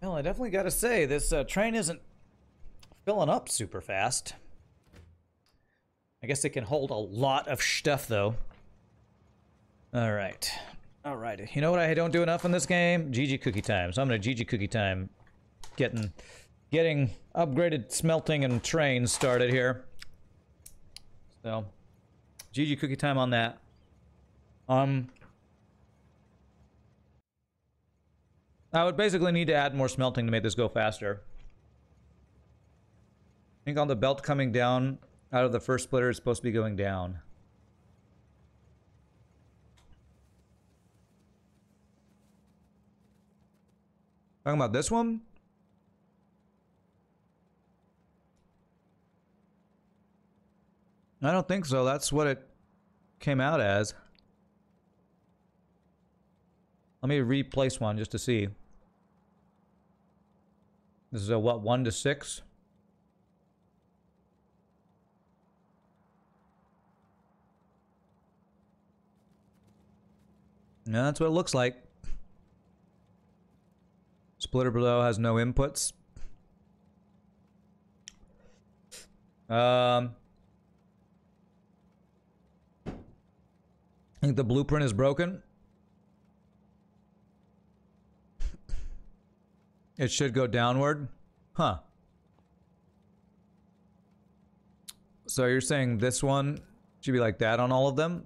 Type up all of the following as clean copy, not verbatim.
Well, I definitely gotta say, this train isn't filling up super fast. I guess it can hold a lot of stuff, though. Alright. Alright. You know what I don't do enough in this game? GG cookie time. So I'm gonna GG cookie time getting upgraded smelting and trains started here. So, GG cookie time on that. I would basically need to add more smelting to make this go faster. I think on the belt coming down out of the first splitter is supposed to be going down. Talking about this one? I don't think so. That's what it came out as. Let me replace one just to see. This is a what, 1 to 6? No, that's what it looks like. Splitter below has no inputs. I think the blueprint is broken. It should go downward. Huh. So you're saying this one should be like that on all of them?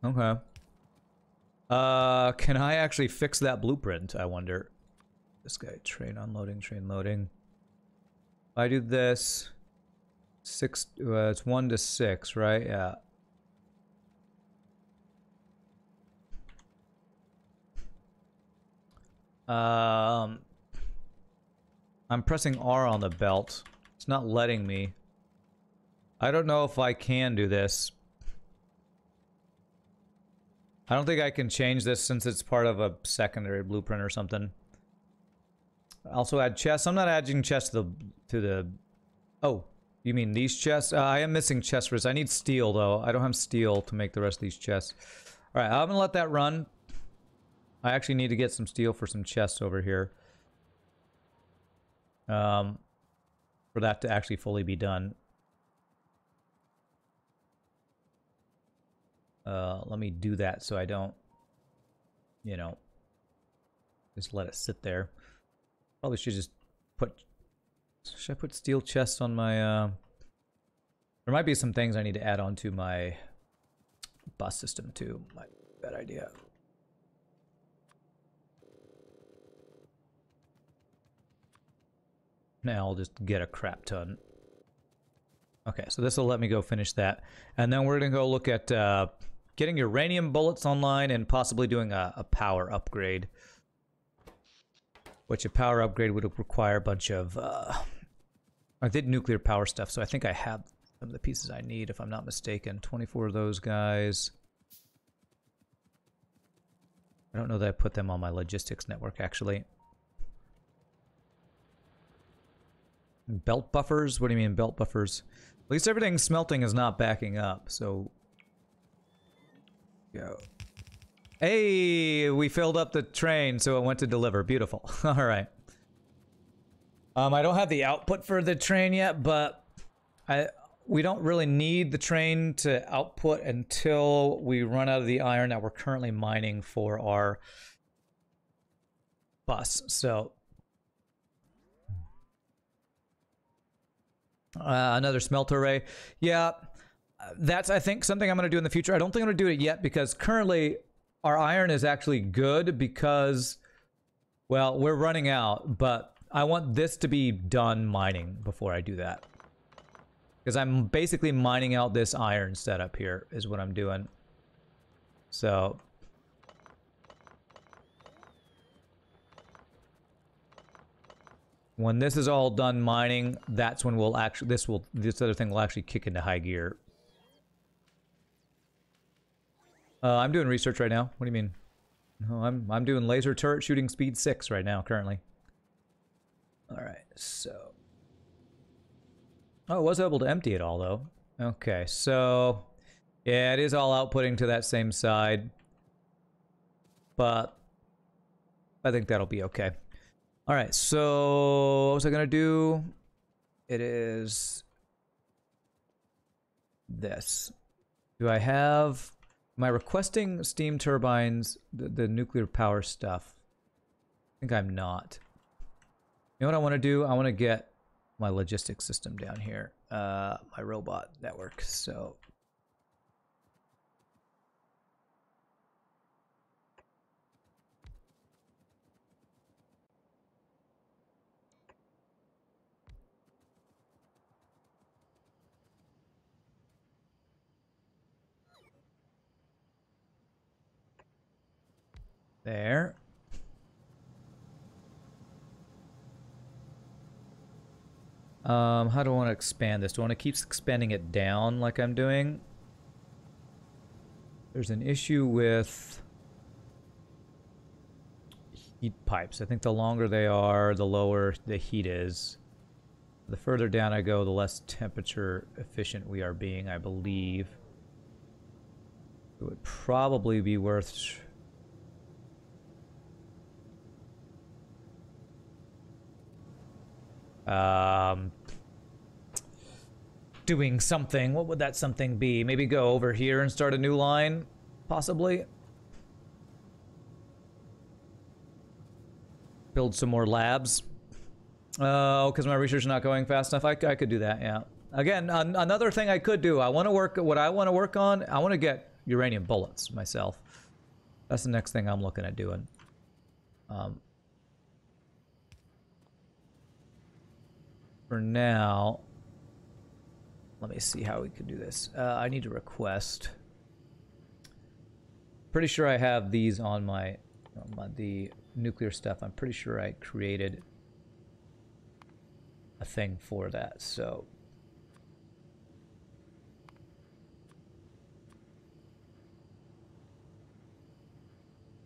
Okay. Can I actually fix that blueprint, I wonder? This guy, train unloading, train loading. If I do this, it's 1 to 6, right? Yeah. I'm pressing R on the belt. It's not letting me. I don't know if I can do this. I don't think I can change this since it's part of a secondary blueprint or something. Also add chests. I'm not adding chests to the... Oh, you mean these chests? I am missing chests for this. I need steel, though. I don't have steel to make the rest of these chests. Alright, I'm gonna let that run. I actually need to get some steel for some chests over here. For that to actually fully be done. Let me do that so I don't, you know, just let it sit there. Probably should just put... Should I put steel chests on my... There might be some things I need to add on to my bus system too. Might be a bad idea. Now I'll just get a crap ton. Okay, so this will let me go finish that. And then we're going to go look at getting uranium bullets online and possibly doing a power upgrade. Which a power upgrade would require a bunch of... I did nuclear power stuff, so I think I have some of the pieces I need, if I'm not mistaken. 24 of those guys. I don't know that I put them on my logistics network, actually. Belt buffers? What do you mean belt buffers? At least everything smelting is not backing up, so... Go. Hey! We filled up the train, so it went to deliver. Beautiful. Alright. I don't have the output for the train yet, but... we don't really need the train to output until we run out of the iron that we're currently mining for our bus, so... another smelter array. Yeah, that's, I think, something I'm going to do in the future. I don't think I'm going to do it yet because currently our iron is actually good because, well, we're running out, but I want this to be done mining before I do that. Because I'm basically mining out this iron setup here is what I'm doing. So... when this is all done mining, that's when we'll actually... this other thing will actually kick into high gear. I'm doing research right now. What do you mean? No, I'm doing laser turret shooting speed 6 right now, currently. Alright, so... oh, I was able to empty it all, though. Okay, so... Yeah, it is all outputting to that same side. But I think that'll be okay. All right, so what was I going to do? It is this. Do I have... Am I requesting steam turbines, the nuclear power stuff? I think I'm not. You know what I want to do? I want to get my logistics system down here. My robot network, so... There. How do I want to expand this? Do I want to keep expanding it down like I'm doing? There's an issue with heat pipes. I think the longer they are, the lower the heat is. The further down I go, the less temperature efficient we are being, I believe. It would probably be worth... doing something. What would that something be? Maybe go over here and start a new line, possibly. Build some more labs. Oh, because my research is not going fast enough. I could do that, yeah. Again, another thing I could do. I want to work... What I want to work on, I want to get uranium bullets myself. That's the next thing I'm looking at doing. For now... Let me see how we could do this. I need to request. Pretty sure I have these on my the nuclear stuff. I'm pretty sure I created a thing for that. So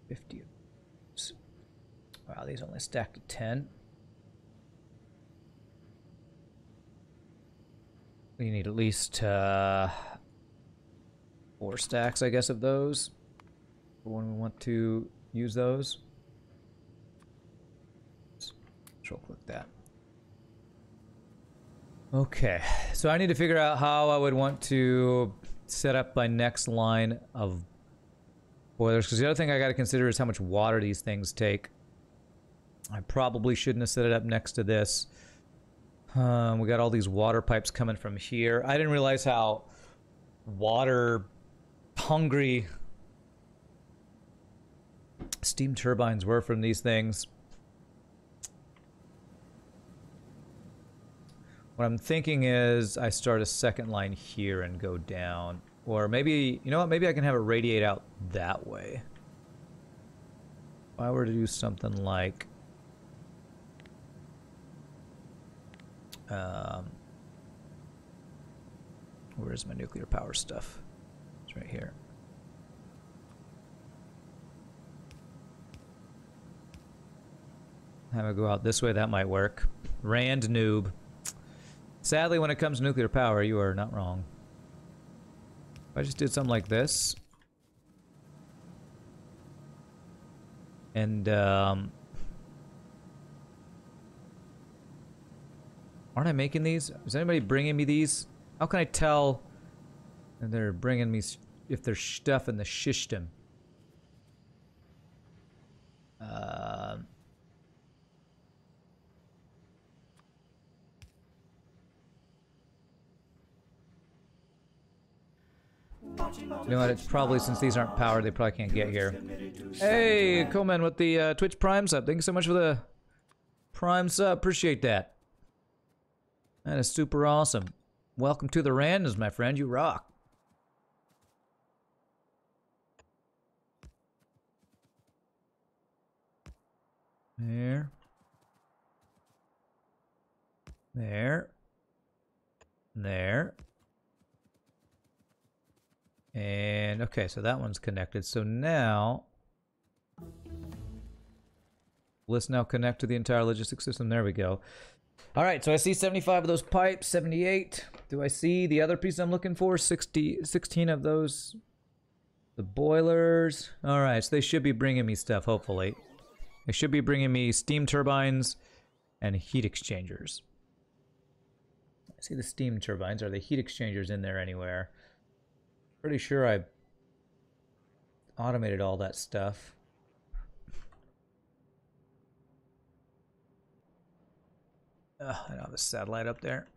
50. Wow, these only stacked to 10. We need at least 4 stacks, I guess, of those for when we want to use those. Let's control click that. Okay, so I need to figure out how I would want to set up my next line of boilers, because the other thing I got to consider is how much water these things take. I probably shouldn't have set it up next to this. We got all these water pipes coming from here. I didn't realize how water hungry steam turbines were from these things. What I'm thinking is I start a second line here and go down. Or maybe, you know what, maybe I can have it radiate out that way. If I were to do something like... where's my nuclear power stuff? It's right here. Have it go out this way, that might work. Rand noob. Sadly, when it comes to nuclear power, you are not wrong. If I just did something like this. And, aren't I making these? Is anybody bringing me these? How can I tell if they're bringing me, if there's stuff in the system? You know what? It's probably, since these aren't powered, they probably can't get here. Hey, Coleman with the Twitch Prime sub. Thank you so much for the Prime sub. Appreciate that. That is super awesome. Welcome to the randoms, my friend. You rock. There. There. There. And, okay, so that one's connected. So now... let's now connect to the entire logistics system. There we go. All right, so I see 75 of those pipes, 78. Do I see the other piece I'm looking for? 16 of those. The boilers. All right, so they should be bringing me stuff, hopefully. They should be bringing me steam turbines and heat exchangers. I see the steam turbines. Are the heat exchangers in there anywhere? Pretty sure I automated all that stuff. I don't have a satellite up there.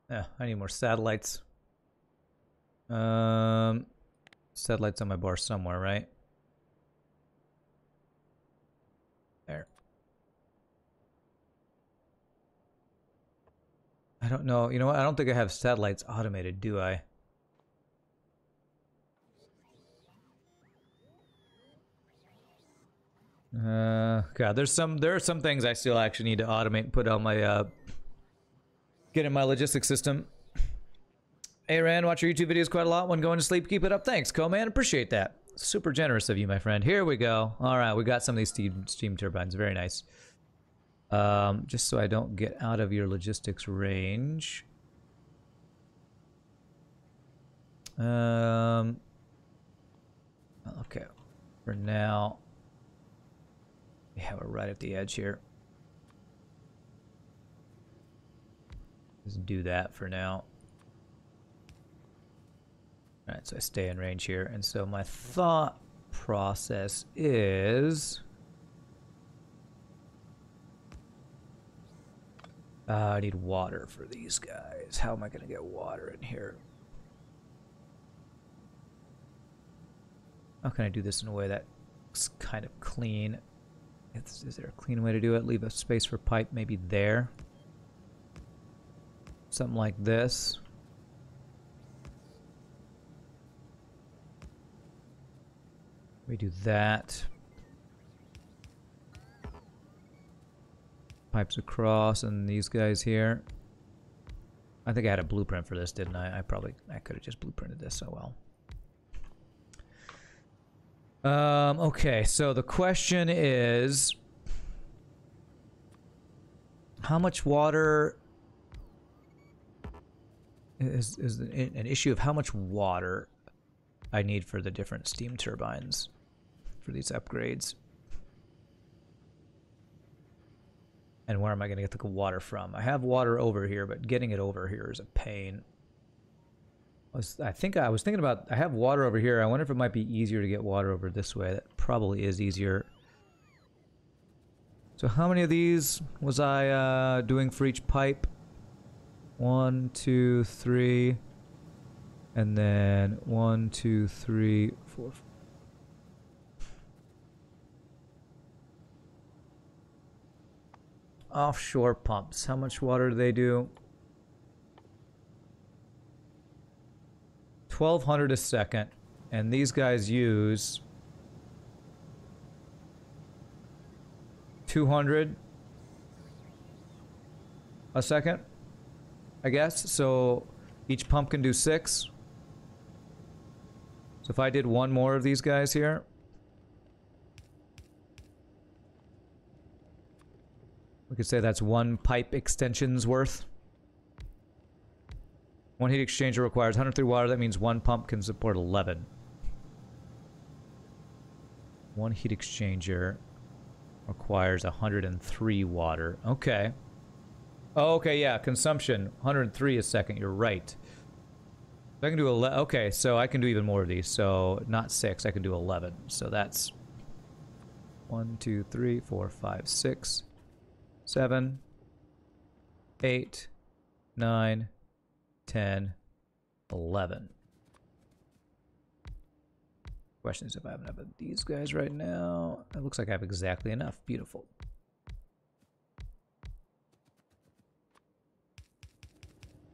Yeah, I need more satellites. Satellites on my bar somewhere, right? There. I don't know. You know what? I don't think I have satellites automated, do I? God, there are some things I still actually need to automate and put on my get in my logistics system. Hey Rand, watch your YouTube videos quite a lot when going to sleep. Keep it up. Thanks, Co-Man. Appreciate that. Super generous of you, my friend. Here we go. All right, we got some of these steam turbines. Very nice. Just so I don't get out of your logistics range. Okay. For now. Yeah, we're right at the edge here. Just do that for now. Alright, so I stay in range here. And so my thought process is... I need water for these guys. How am I going to get water in here? How can I do this in a way that's kind of clean? Is there a clean way to do it? Leave a space for pipe maybe there. Something like this. We do that. Pipes across and these guys here. I think I had a blueprint for this, didn't I? I could have just blueprinted this so well. Okay, so the question is, how much water is an issue of how much water I need for the different steam turbines for these upgrades. And where am I going to get the water from? I have water over here, but getting it over here is a pain. I was thinking about, I have water over here. I wonder if it might be easier to get water over this way. That probably is easier. So how many of these was I doing for each pipe? 1, 2, 3. And then 1, 2, 3, 4. Offshore pumps. How much water do they do? 1,200 a second. And these guys use 200 a second, I guess. So each pump can do 6. So if I did one more of these guys here. We could say that's 1 pipe extension's worth. 1 heat exchanger requires 103 water. That means 1 pump can support 11. 1 heat exchanger requires 103 water. Okay. Oh, okay, yeah. Consumption, 103 a second. You're right. I can do 11. Okay, so I can do even more of these. So not 6. I can do 11. So that's 1, 2, 3, 4, 5, 6, 7, 8, 9, 10, 11. Question is if I have enough of these guys right now. It looks like I have exactly enough. Beautiful.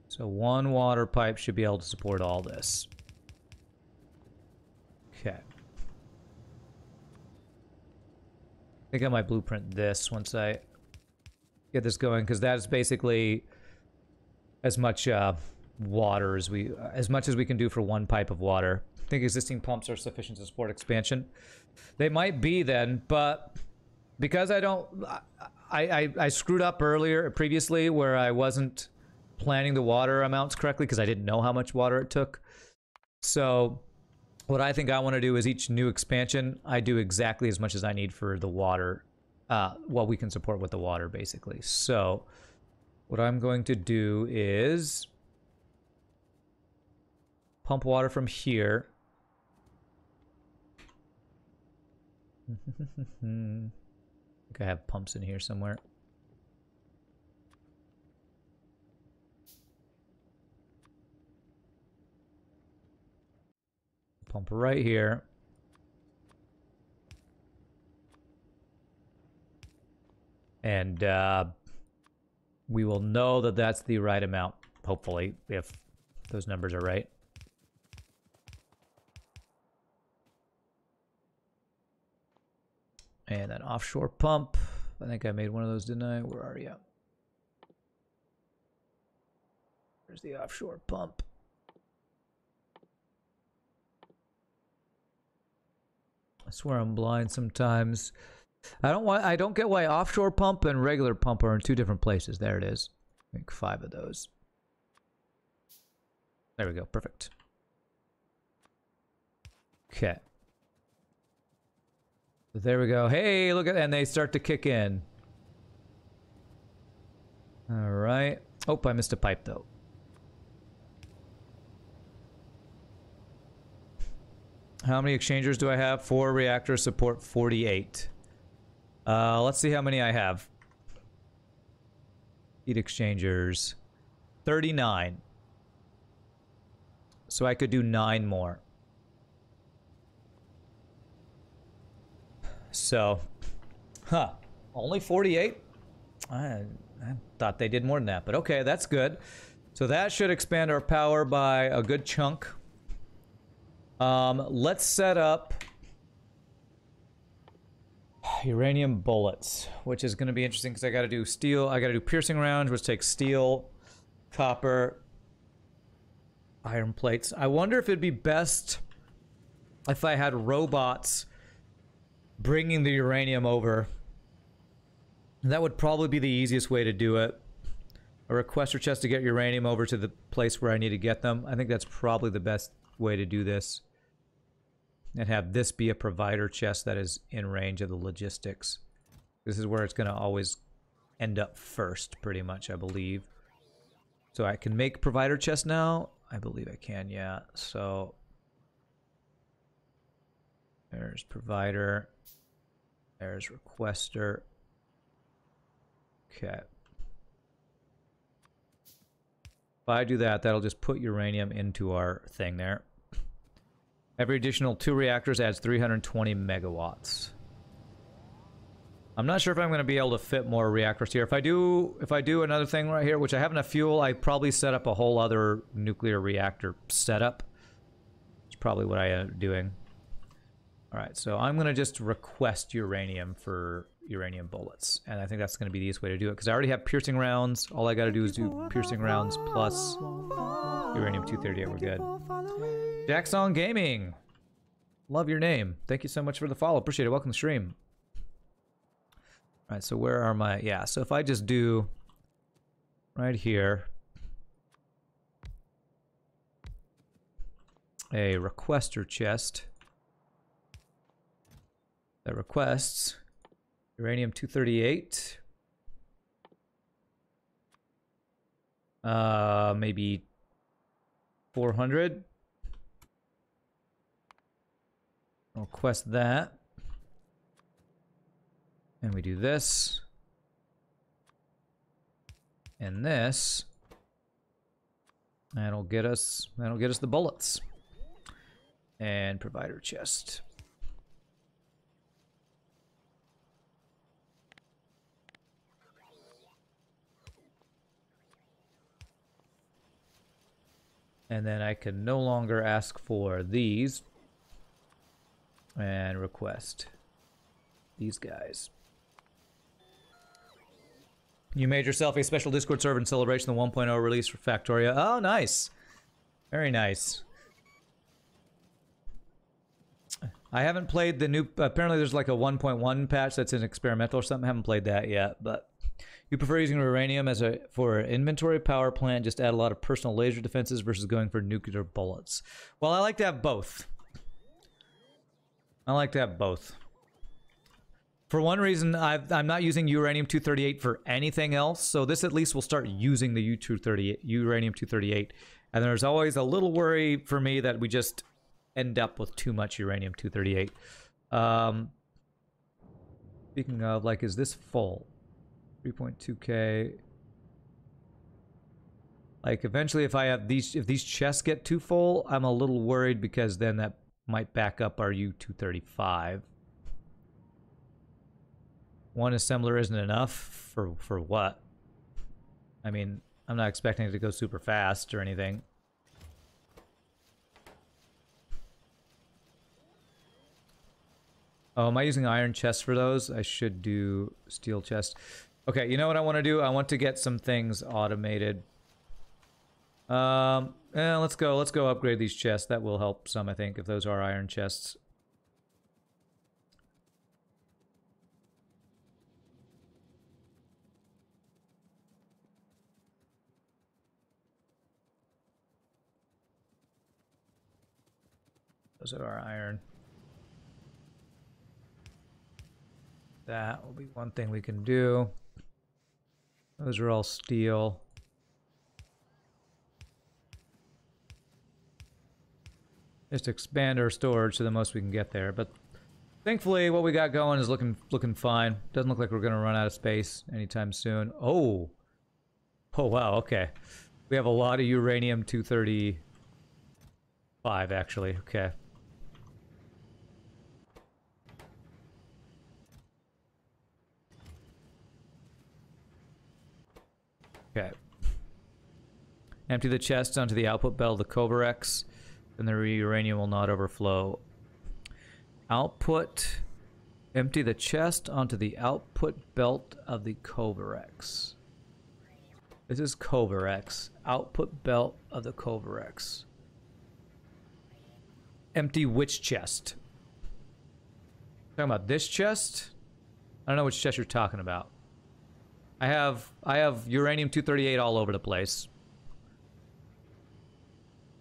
So 1 water pipe should be able to support all this. Okay. I think I might blueprint this once I get this going, because that is basically as much water as much as we can do for 1 pipe of water. I think existing pumps are sufficient to support expansion. They might be then, but because I I screwed up previously where I wasn't planning the water amounts correctly because I didn't know how much water it took. So what I think I want to do is each new expansion, I do exactly as much as I need for the water, what we can support with the water, basically. So what I'm going to do is pump water from here. I think I have pumps in here somewhere. Pump right here. And we will know that that's the right amount, hopefully, if those numbers are right. And then offshore pump. I think I made one of those, didn't I? Where are you? There's the offshore pump. I swear I'm blind sometimes. I don't get why offshore pump and regular pump are in two different places. There it is. I think 5 of those. There we go. Perfect. Okay. So there we go. Hey, look at that. And they start to kick in. All right. Oh, I missed a pipe though. How many exchangers do I have? 4 reactors support 48. Let's see how many I have. Heat exchangers. 39. So I could do 9 more. So, only 48? I thought they did more than that, but okay, that's good. So that should expand our power by a good chunk. Let's set up uranium bullets, which is going to be interesting because I got to do steel. I got to do piercing rounds, which takes steel, copper, iron plates. I wonder if it'd be best if I had robots bringing the uranium over. That would probably be the easiest way to do it. A requester chest to get uranium over to the place where I need to get them. I think that's probably the best way to do this. And have this be a provider chest that is in range of the logistics. This is where it's going to always end up first, pretty much, I believe. So I can make provider chest now? I believe I can, yeah. So there's provider. There's requester. Okay. If I do that, that'll just put uranium into our thing there. Every additional 2 reactors adds 320 megawatts. I'm not sure if I'm going to be able to fit more reactors here. If I do another thing right here, which I have enough fuel, I probably set up a whole other nuclear reactor setup. It's probably what I end up doing. All right, so I'm going to just request uranium for uranium bullets. And I think that's going to be the easiest way to do it, because I already have piercing rounds. All I got to do is do piercing rounds plus uranium-238. We're good. Jackson Gaming. Love your name. Thank you so much for the follow. Appreciate it. Welcome to the stream. All right, so where are my... Yeah, so if I just do right here a requester chest that requests uranium-238, maybe 400. I'll request that. And we do this. And this. That'll get us the bullets. And provider chest. And then I can no longer ask for these. And request these guys. You made yourself a special Discord server in celebration of the 1.0 release for Factorio. Oh, nice. Very nice. I haven't played the new... Apparently there's like a 1.1 patch that's in experimental or something. I haven't played that yet, but... You prefer using uranium as for an inventory power plant, just add a lot of personal laser defenses versus going for nuclear bullets. Well, I like to have both. I like to have both. For one reason, I'm not using uranium-238 for anything else, so this at least will start using the uranium-238. And there's always a little worry for me that we just end up with too much uranium-238. Speaking of, like, is this full? 3.2k. Like, eventually if I have these, if these chests get too full, I'm a little worried because then that might back up our U-235. One assembler isn't enough for what? I mean, I'm not expecting it to go super fast or anything. Oh, am I using iron chests for those? I should do steel chests. Okay, you know what I want to do? I want to get some things automated. Let's go upgrade these chests. That will help some, I think, if those are iron chests. Those are iron. That will be one thing we can do. Those are all steel. Just expand our storage to the most we can get there. But thankfully, what we got going is looking fine. Doesn't look like we're gonna run out of space anytime soon. Oh, wow. Okay, we have a lot of uranium-235 actually. Okay. Okay. Empty the chest onto the output belt of the Kovarex, and the uranium will not overflow. Output. Empty the chest onto the output belt of the Kovarex. This is Kovarex. Output belt of the Kovarex. Empty which chest? Talking about this chest? I don't know which chest you're talking about. I have uranium-238 all over the place.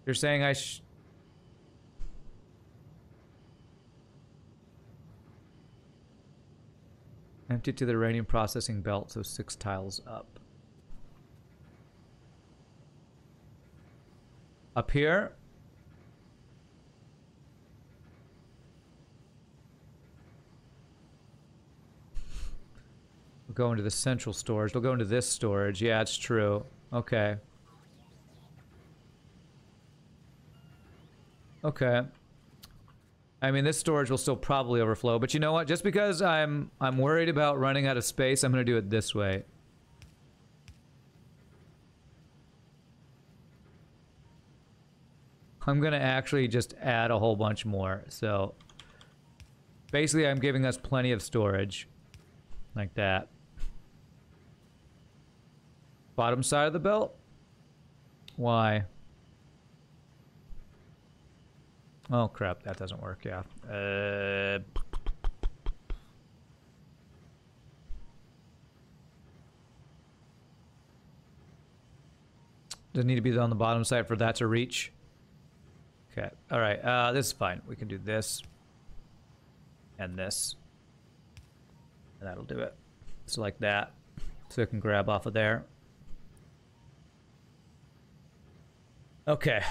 You're saying I empty to the uranium processing belt, so 6 tiles up. Up here? We'll go into the central storage. We'll go into this storage. Yeah, it's true. Okay. Okay. I mean, this storage will still probably overflow, but you know what? Just because I'm worried about running out of space, I'm gonna do it this way. I'm gonna actually just add a whole bunch more. So basically, I'm giving us plenty of storage. Like that. Bottom side of the belt? Why? Oh crap, that doesn't work, yeah. Doesn't need to be on the bottom side for that to reach. Okay, alright, this is fine. We can do this. And this. And that'll do it. So like that. So it can grab off of there. Okay.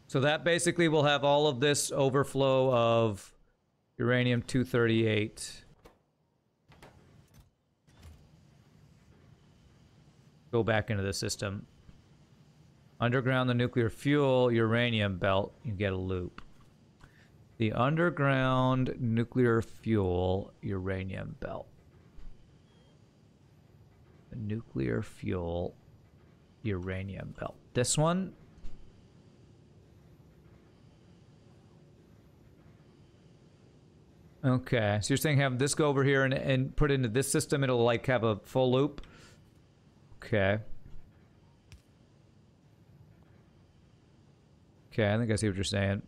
So that basically will have all of this overflow of uranium-238. Go back into the system. Underground the nuclear fuel uranium belt, you get a loop. The underground nuclear fuel uranium belt. The nuclear fuel uranium belt. This one. Okay, so you're saying have this go over here and put it into this system, it'll like have a full loop? Okay. Okay, I think I see what you're saying.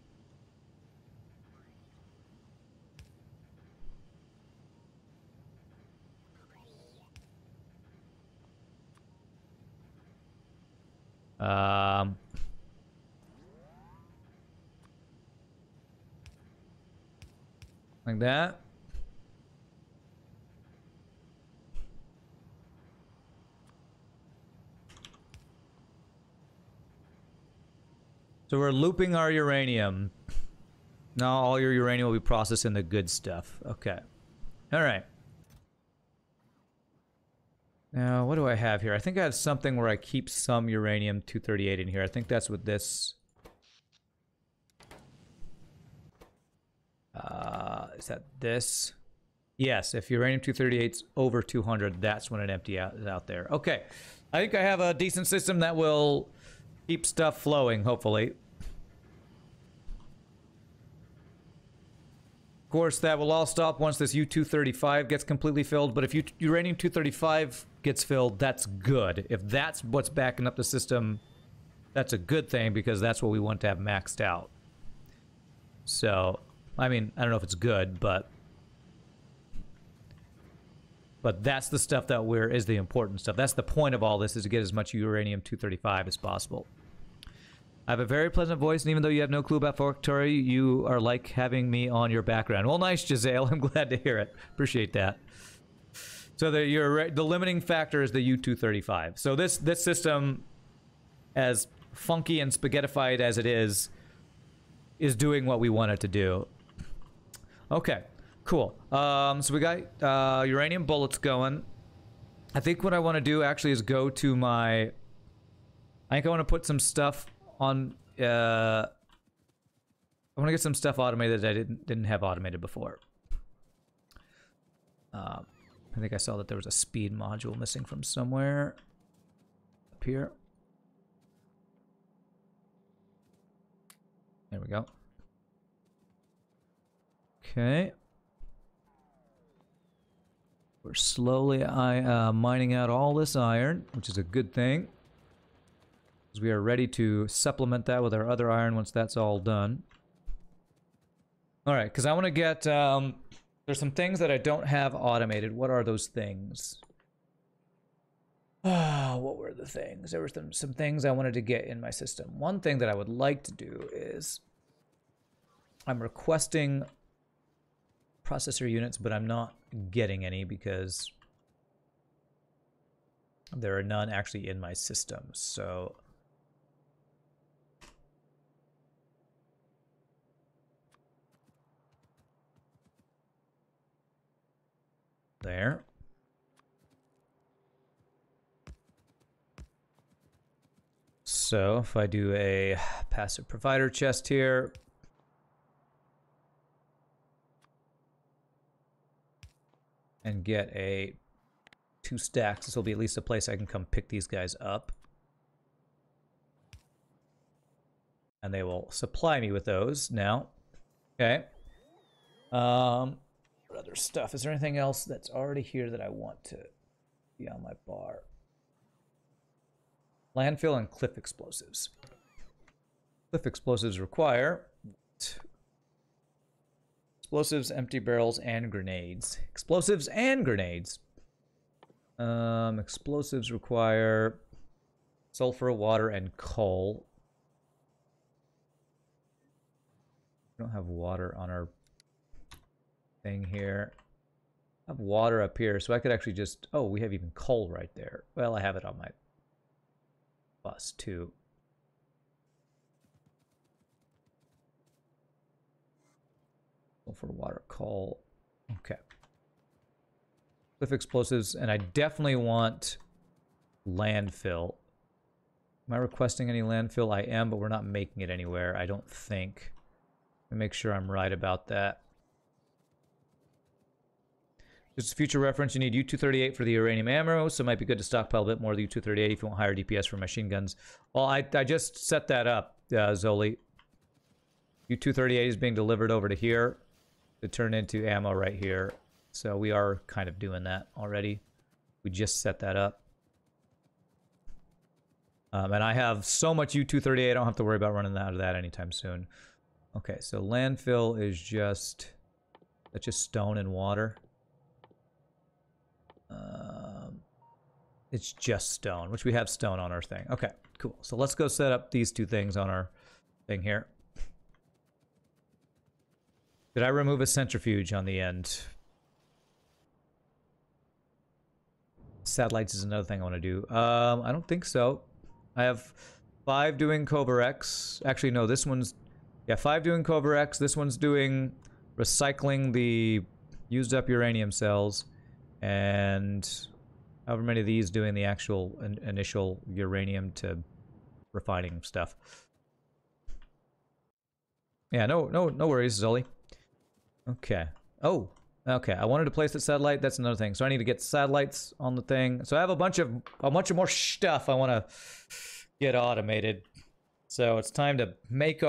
Like that. So we're looping our uranium. Now all your uranium will be processed in the good stuff. Okay. All right. Now, what do I have here? I think I have something where I keep some uranium-238 in here. I think that's what this... is that this? Yes, if uranium-238's over 200, that's when it empties out there. Okay. I think I have a decent system that will keep stuff flowing, hopefully. Of course, that will all stop once this U-235 gets completely filled, but if uranium-235 gets filled, that's good. If that's what's backing up the system, that's a good thing, because that's what we want to have maxed out. So, I mean, I don't know if it's good, but that's the stuff that is the important stuff. That's the point of all this, is to get as much uranium-235 as possible. I have a very pleasant voice, and even though you have no clue about Factorio, you are like having me on your background. Well, nice, Giselle. I'm glad to hear it. Appreciate that. So the limiting factor is the U-235. So this system, as funky and spaghettified as it is doing what we want it to do. Okay, cool. So we got uranium bullets going. I think what I want to do actually is go to my... I think I want to put some stuff on... I want to get some stuff automated that I didn't have automated before. I think I saw that there was a speed module missing from somewhere. Up here. There we go. Okay. We're slowly mining out all this iron, which is a good thing, because we are ready to supplement that with our other iron once that's all done. Alright, because I want to get... there's some things that I don't have automated. What are those things? What were the things? There were some things I wanted to get in my system. One thing that I would like to do is... I'm requesting processor units, but I'm not getting any because there are none actually in my system. So there. So if I do a passive provider chest here, and get a 2 stacks, this will be at least a place I can come pick these guys up. And they will supply me with those now. Okay. What other stuff? Is there anything else that's already here that I want to be on my bar? Landfill and cliff explosives. Cliff explosives require... Explosives, empty barrels, and grenades. Explosives and grenades. Explosives require sulfur, water, and coal. We don't have water on our thing here. I have water up here, so I could actually just... Oh, we have even coal right there. Well, I have it on my bus, too. For water, coal. Okay. Cliff explosives, and I definitely want landfill. Am I requesting any landfill? I am, but we're not making it anywhere, I don't think. Let me make sure I'm right about that. Just a future reference, you need U-238 for the uranium ammo, so it might be good to stockpile a bit more of the U-238 if you want higher DPS for machine guns. Well, I just set that up, Zoli. U-238 is being delivered over to here to turn into ammo right here. So we are kind of doing that already. We just set that up. And I have so much U-238, I don't have to worry about running out of that anytime soon. Okay, so landfill is just... That's just stone and water. It's just stone, which we have stone on our thing. Okay, cool. So let's go set up these two things on our thing here. Did I remove a centrifuge on the end? Satellites is another thing I want to do. I don't think so. I have 5 doing Covarex. Actually, no, this one's... Yeah, 5 doing Covarex. This one's doing recycling the used up uranium cells. And however many of these doing the actual initial uranium to refining stuff. Yeah, no worries, Zully. Okay. Oh, okay. I wanted to place the satellite. That's another thing. So I need to get satellites on the thing. So I have a bunch of more stuff I want to get automated. So it's time to make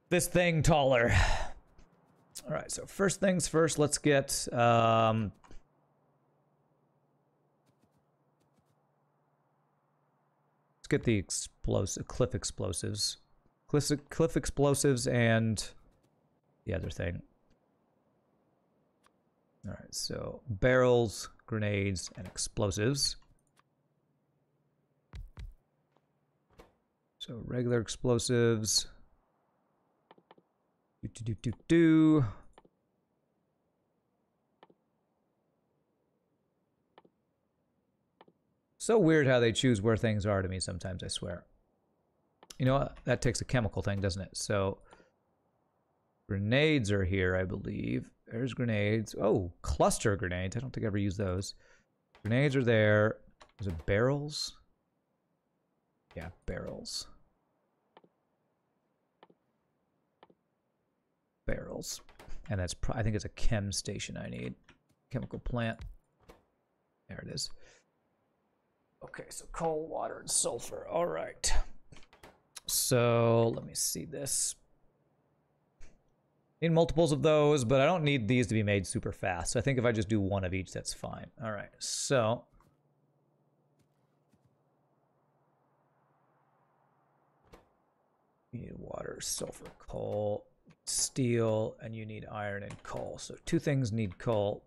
this thing taller. All right. So first things first. Let's get the cliff explosives. Cliff explosives and the other thing. All right, so barrels, grenades, and explosives. So regular explosives. Do. So weird how they choose where things are to me sometimes, I swear. You know what? That takes a chemical thing, doesn't it? So grenades are here, I believe. There's grenades. Oh, cluster grenades. I don't think I ever used those. Grenades are there. Is it barrels? Yeah, barrels. Barrels. And that's, I think it's a chem station I need. Chemical plant. There it is. Okay, so coal, water, and sulfur. All right. So let me see this. Need multiples of those, but I don't need these to be made super fast. So I think if I just do one of each, that's fine. All right, so you need water, sulfur, coal, steel, and you need iron and coal. So 2 things need coal.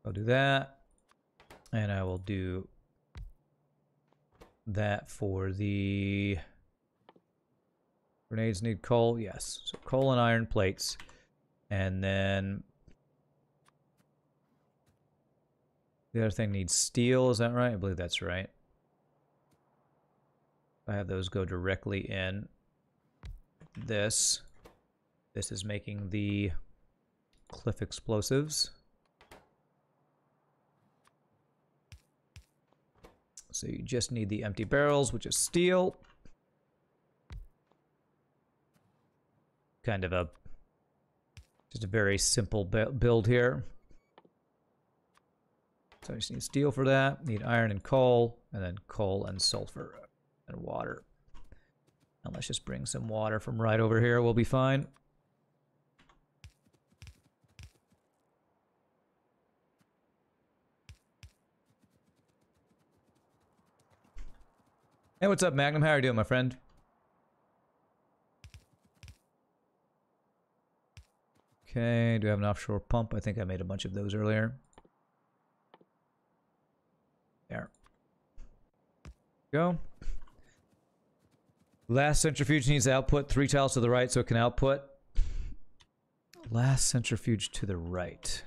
I'll do that, and I will do that for the grenades need coal. Yes, so coal and iron plates, and then the other thing needs steel. Is that right? I believe that's right. I have those go directly in. This is making the cliff explosives. So you just need the empty barrels, which is steel. Kind of just a very simple build here. So I just need steel for that. Need iron and coal, and then coal and sulfur and water. And let's just bring some water from right over here. We'll be fine. Hey, what's up, Magnum? How are you doing, my friend? Okay, do we have an offshore pump? I think I made a bunch of those earlier. There. Go. Last centrifuge needs output 3 tiles to the right so it can output. Last centrifuge to the right.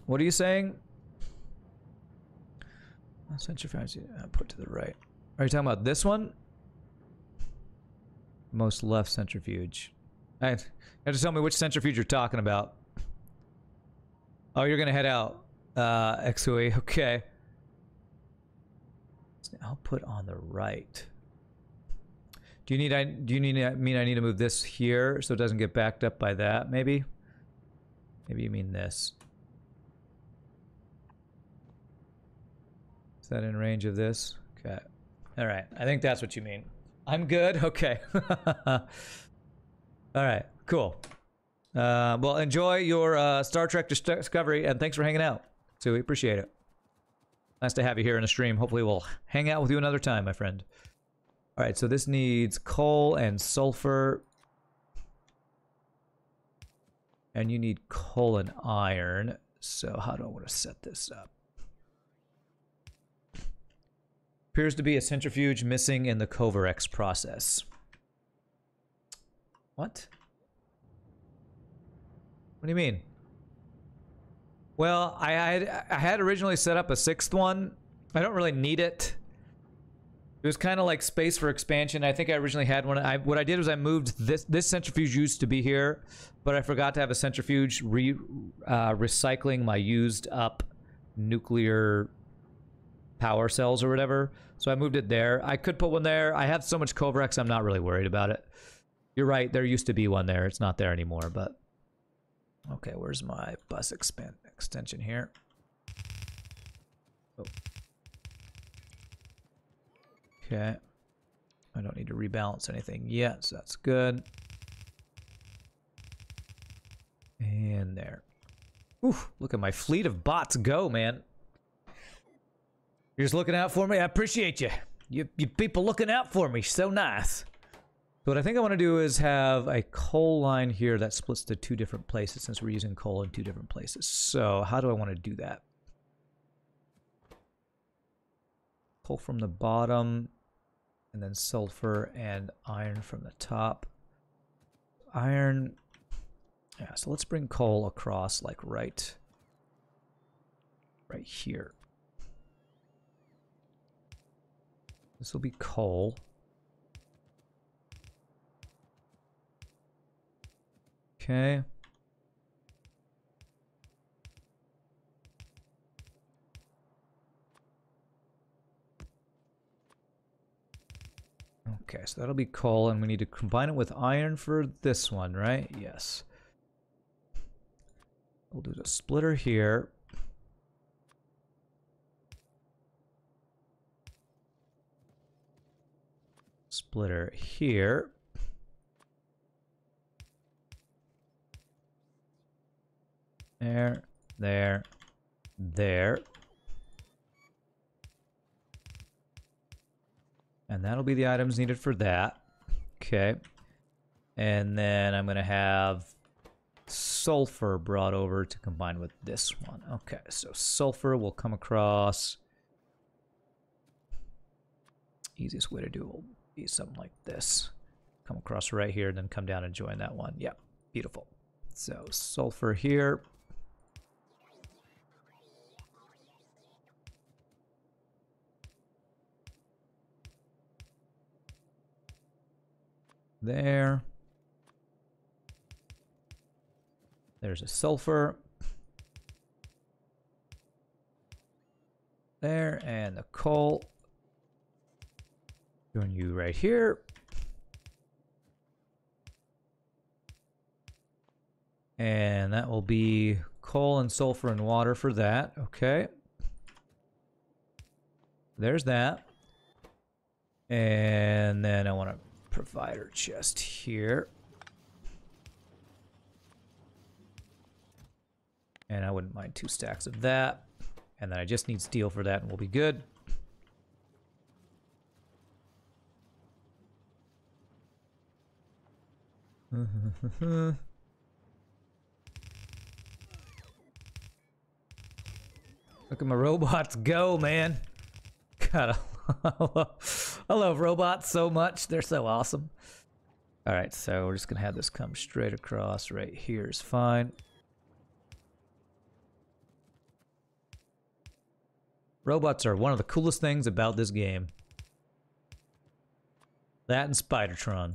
What are you saying? Centrifuge output to the right. Are you talking about this one? Most left centrifuge. You have to tell me which centrifuge you're talking about. Oh, you're gonna head out. Xui. Okay. Output on the right. Do you mean I need to move this here so it doesn't get backed up by that? Maybe. Maybe you mean this. that in range of this? Okay. All right. I think that's what you mean. I'm good? Okay. All right. Cool. Well, enjoy your Star Trek Discovery, and thanks for hanging out. So we appreciate it. Nice to have you here in the stream. Hopefully we'll hang out with you another time, my friend. All right, so this needs coal and sulfur. And you need coal and iron. So how do I want to set this up? Appears to be a centrifuge missing in the Covarex process. What? What do you mean? Well, I had originally set up a 6th one. I don't really need it. It was kind of like space for expansion. I think I originally had one. What I did was I moved this centrifuge used to be here, but I forgot to have a centrifuge recycling my used up nuclear power cells or whatever. So I moved it there. I could put one there. I have so much Covarex, I'm not really worried about it. You're right, there used to be one there. It's not there anymore, but... Okay, where's my bus extension here? Oh. Okay. I don't need to rebalance anything yet, so that's good. And there. Oof, look at my fleet of bots go, man. You're just looking out for me? I appreciate you. You people looking out for me. So nice. So what I think I want to do is have a coal line here that splits to 2 different places since we're using coal in 2 different places. So how do I want to do that? Coal from the bottom, and then sulfur and iron from the top. Iron. Yeah, so let's bring coal across like right here. This will be coal. Okay. Okay, so that'll be coal, and we need to combine it with iron for this one, right? Yes. We'll do the splitter here. Splitter here. There, there, there. And that'll be the items needed for that. Okay. And then I'm going to have sulfur brought over to combine with this one. Okay, so sulfur will come across. Easiest way to do it will be something like this. Come across right here and then come down and join that one. Yep, beautiful. So sulfur here. There. There's a sulfur. There, and the coal. Join you right here. And that will be coal and sulfur and water for that. Okay. There's that. And then I want to provider chest here. And I wouldn't mind 2 stacks of that. And then I just need steel for that and we'll be good. Look at my robots go, man. God, I love robots so much. They're so awesome. All right, so we're just gonna have this come straight across right here is fine. Robots are one of the coolest things about this game. That and Spidertron.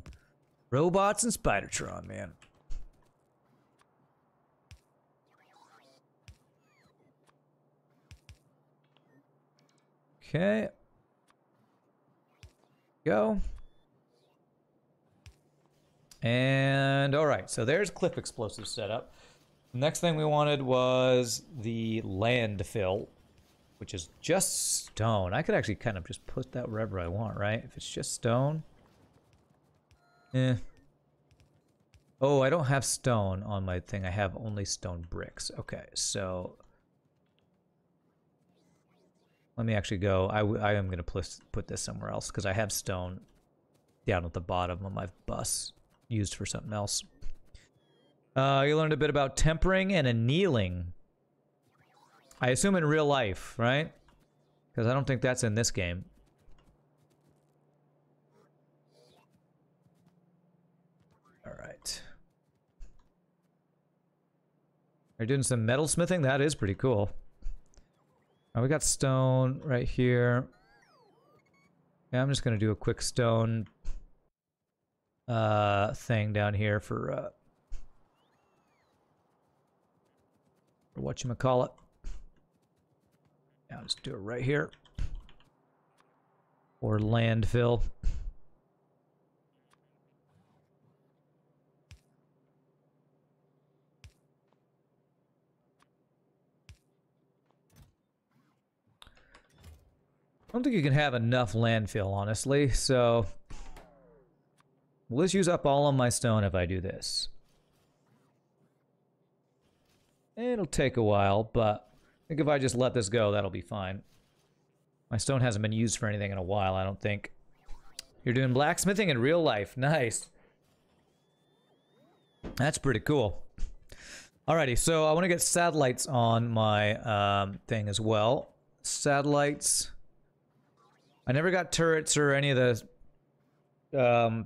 Robots and Spidertron, man. Okay. Go. And all right, so there's cliff explosive setup. The next thing we wanted was the landfill. which is just stone. I could actually kind of just put that wherever I want, right? If it's just stone. Eh. Oh, I don't have stone on my thing. I have only stone bricks. Okay, so let me actually go. I am going to put this somewhere else because I have stone down at the bottom of my bus used for something else. You learned a bit about tempering and annealing. I assume in real life, right? Because I don't think that's in this game. Alright. Are doing some metal smithing? That is pretty cool. Oh, we got stone right here. Yeah, I'm just gonna do a quick stone thing down here for whatchamacallit. Yeah, I'll just do it right here. Or landfill. I don't think you can have enough landfill, honestly, so let's use up all of my stone if I do this. It'll take a while, but I think if I just let this go, that'll be fine. My stone hasn't been used for anything in a while, I don't think. You're doing blacksmithing in real life. Nice. That's pretty cool. Alrighty, so I want to get satellites on my thing as well. Satellites. I never got turrets or any of the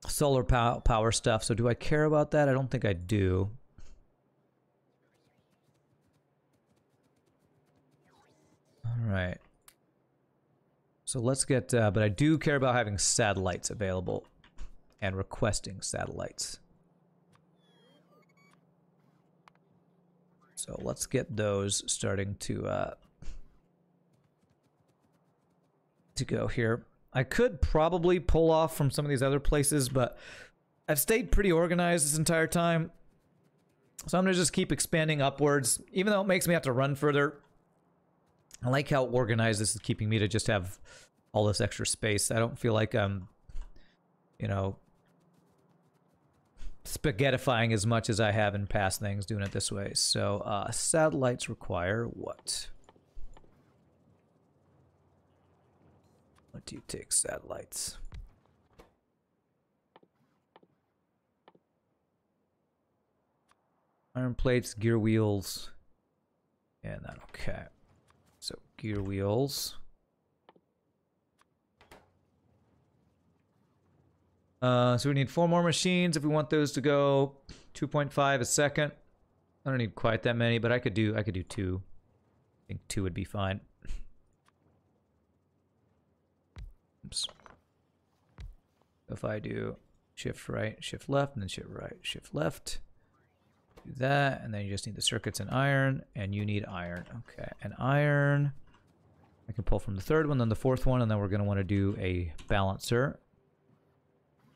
solar power stuff, so do I care about that? I don't think I do. Alright. So let's get, but I do care about having satellites available and requesting satellites. So let's get those starting to go here. I could probably pull off from some of these other places, but I've stayed pretty organized this entire time. So I'm gonna just keep expanding upwards, even though it makes me have to run further. I like how organized this is keeping me to just have all this extra space. I don't feel like I'm, you know, spaghettifying as much as I have in past things doing it this way. So satellites require what? What do you take satellites? Iron plates, gear wheels, and then okay. So gear wheels. So we need 4 more machines if we want those to go 2.5 a second. I don't need quite that many, but I could do 2. I think 2 would be fine. Oops. If I do shift right, shift left, and then shift right, shift left. Do that, and then you just need the circuits and iron, and you need iron. Okay, and iron. I can pull from the 3rd one, then the 4th one, and then we're going to want to do a balancer.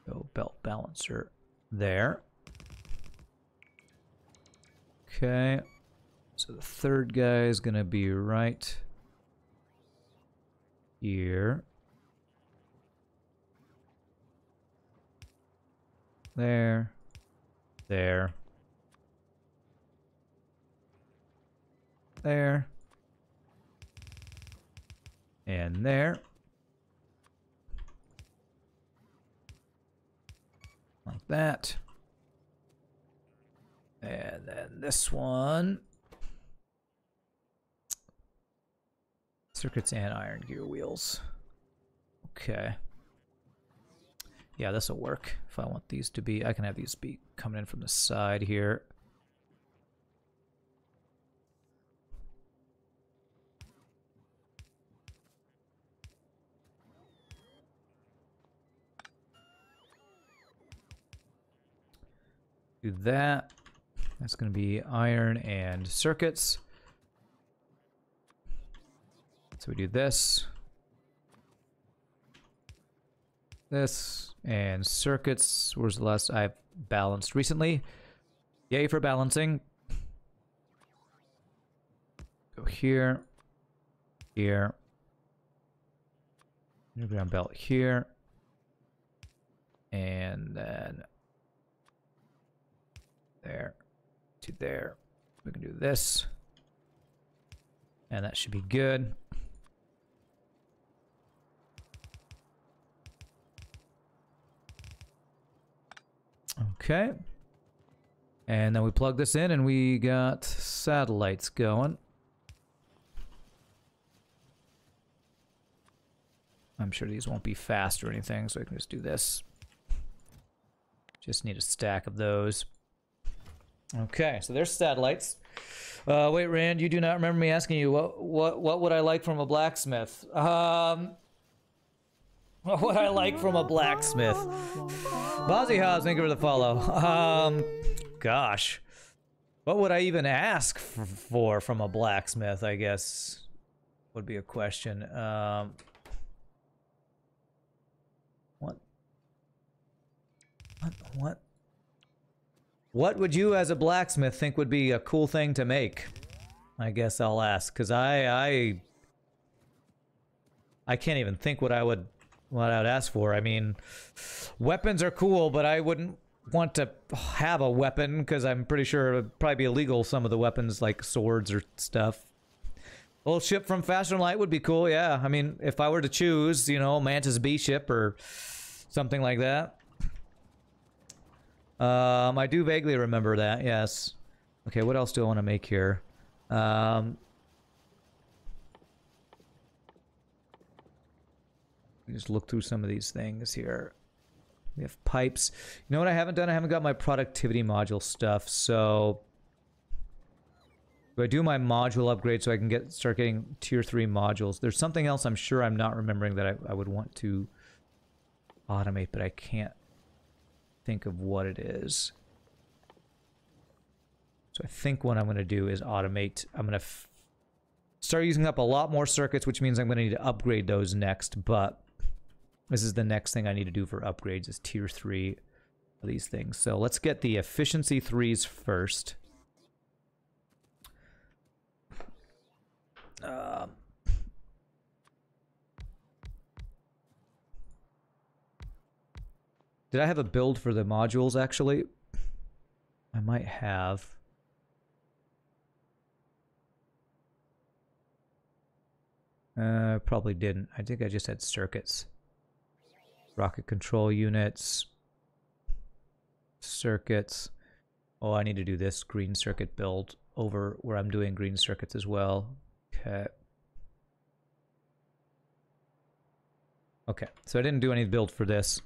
So belt balancer there. Okay, so the 3rd guy is going to be right here. There. There. There. And there. Like that. And then this one. Circuits and iron gear wheels. Okay. Yeah, this will work. If I want these to be, I can have these be coming in from the side here. Do that. That's going to be iron and circuits. So we do this. This and circuits. Where's the last I've balanced recently? Yay for balancing. Go here. here. Underground belt here. And then there to there. We can do this. And that should be good. Okay. And then we plug this in and we got satellites going. I'm sure these won't be fast or anything, so I can just do this. Just need a stack of those. Okay, so there's satellites. Wait, Rand, you do not remember me asking you what would I like from a blacksmith? What would I like from a blacksmith? Bozzy House, thank you for the follow. Gosh. What would I even ask for from a blacksmith, I guess, would be a question. What would you as a blacksmith think would be a cool thing to make? I guess I'll ask, because I can't even think what I would ask for. I mean, weapons are cool, but I wouldn't want to have a weapon because I'm pretty sure it would probably be illegal, some of the weapons like swords or stuff. A little ship from Faster Than Light would be cool, yeah. I mean, if I were to choose, you know, Mantis B ship or something like that. I do vaguely remember that, yes. Okay, what else do I want to make here? Just look through some of these things here. We have pipes. You know what I haven't done? I haven't got my productivity module stuff, so... Do I do my module upgrade so I can start getting tier 3 modules? There's something else I'm sure I'm not remembering that I would want to automate, but I can't think of what it is. So I think what I'm going to do is automate. I'm going to start using up a lot more circuits, which means I'm going to need to upgrade those next, but this is the next thing I need to do for upgrades is tier 3 of these things. So let's get the efficiency 3s first. Did I have a build for the modules, actually? I might have. Probably didn't. I think I just had circuits. Rocket control units. Circuits. Oh, I need to do this green circuit build over where I'm doing green circuits as well. Okay. Okay, so I didn't do any build for this.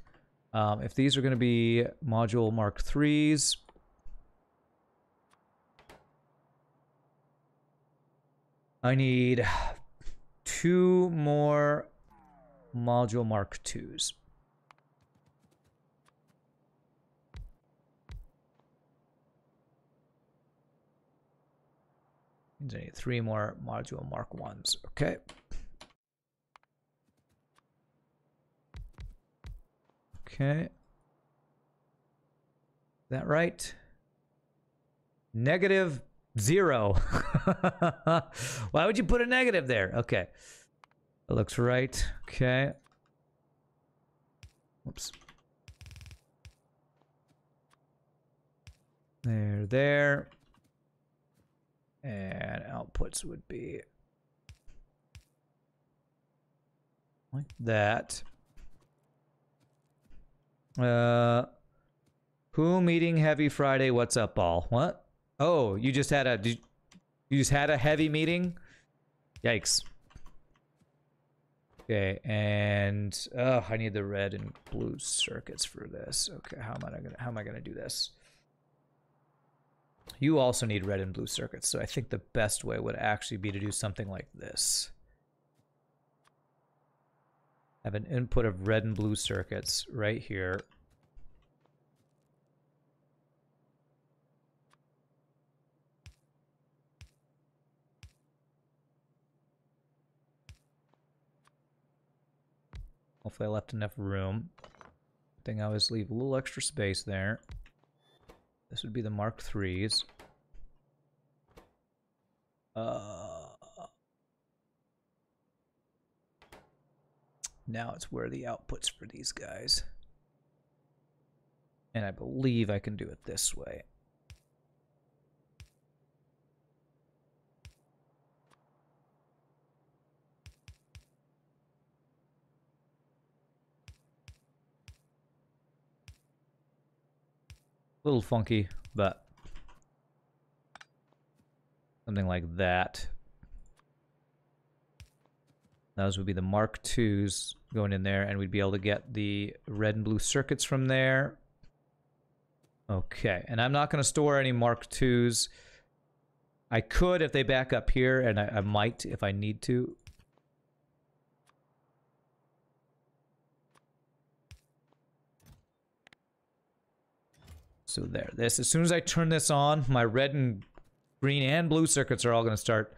If these are going to be module Mark 3s, I need 2 more module Mark 2s. Means I need 3 more module Mark 1s. Okay. Okay. Is that right? -0. Why would you put a negative there? Okay. That looks right. Okay. Whoops. There. And outputs would be like that. Who meeting heavy Friday? What's up, ball? What? Oh, you just had a you just had a heavy meeting? Yikes. Okay, and I need the red and blue circuits for this. Okay, how am I gonna do this? You also need red and blue circuits, so I think the best way would actually be to do something like this. Have an input of red and blue circuits right here. Hopefully I left enough room. I think I always leave a little extra space there. This would be the Mark 3s. Now it's where are the outputs for these guys. And I believe I can do it this way. A little funky, but something like that. Those would be the Mark IIs going in there, and we'd be able to get the red and blue circuits from there. Okay, and I'm not going to store any Mark IIs. I could if they back up here, and I might if I need to. So there, this, as soon as I turn this on, my red and green and blue circuits are all going to start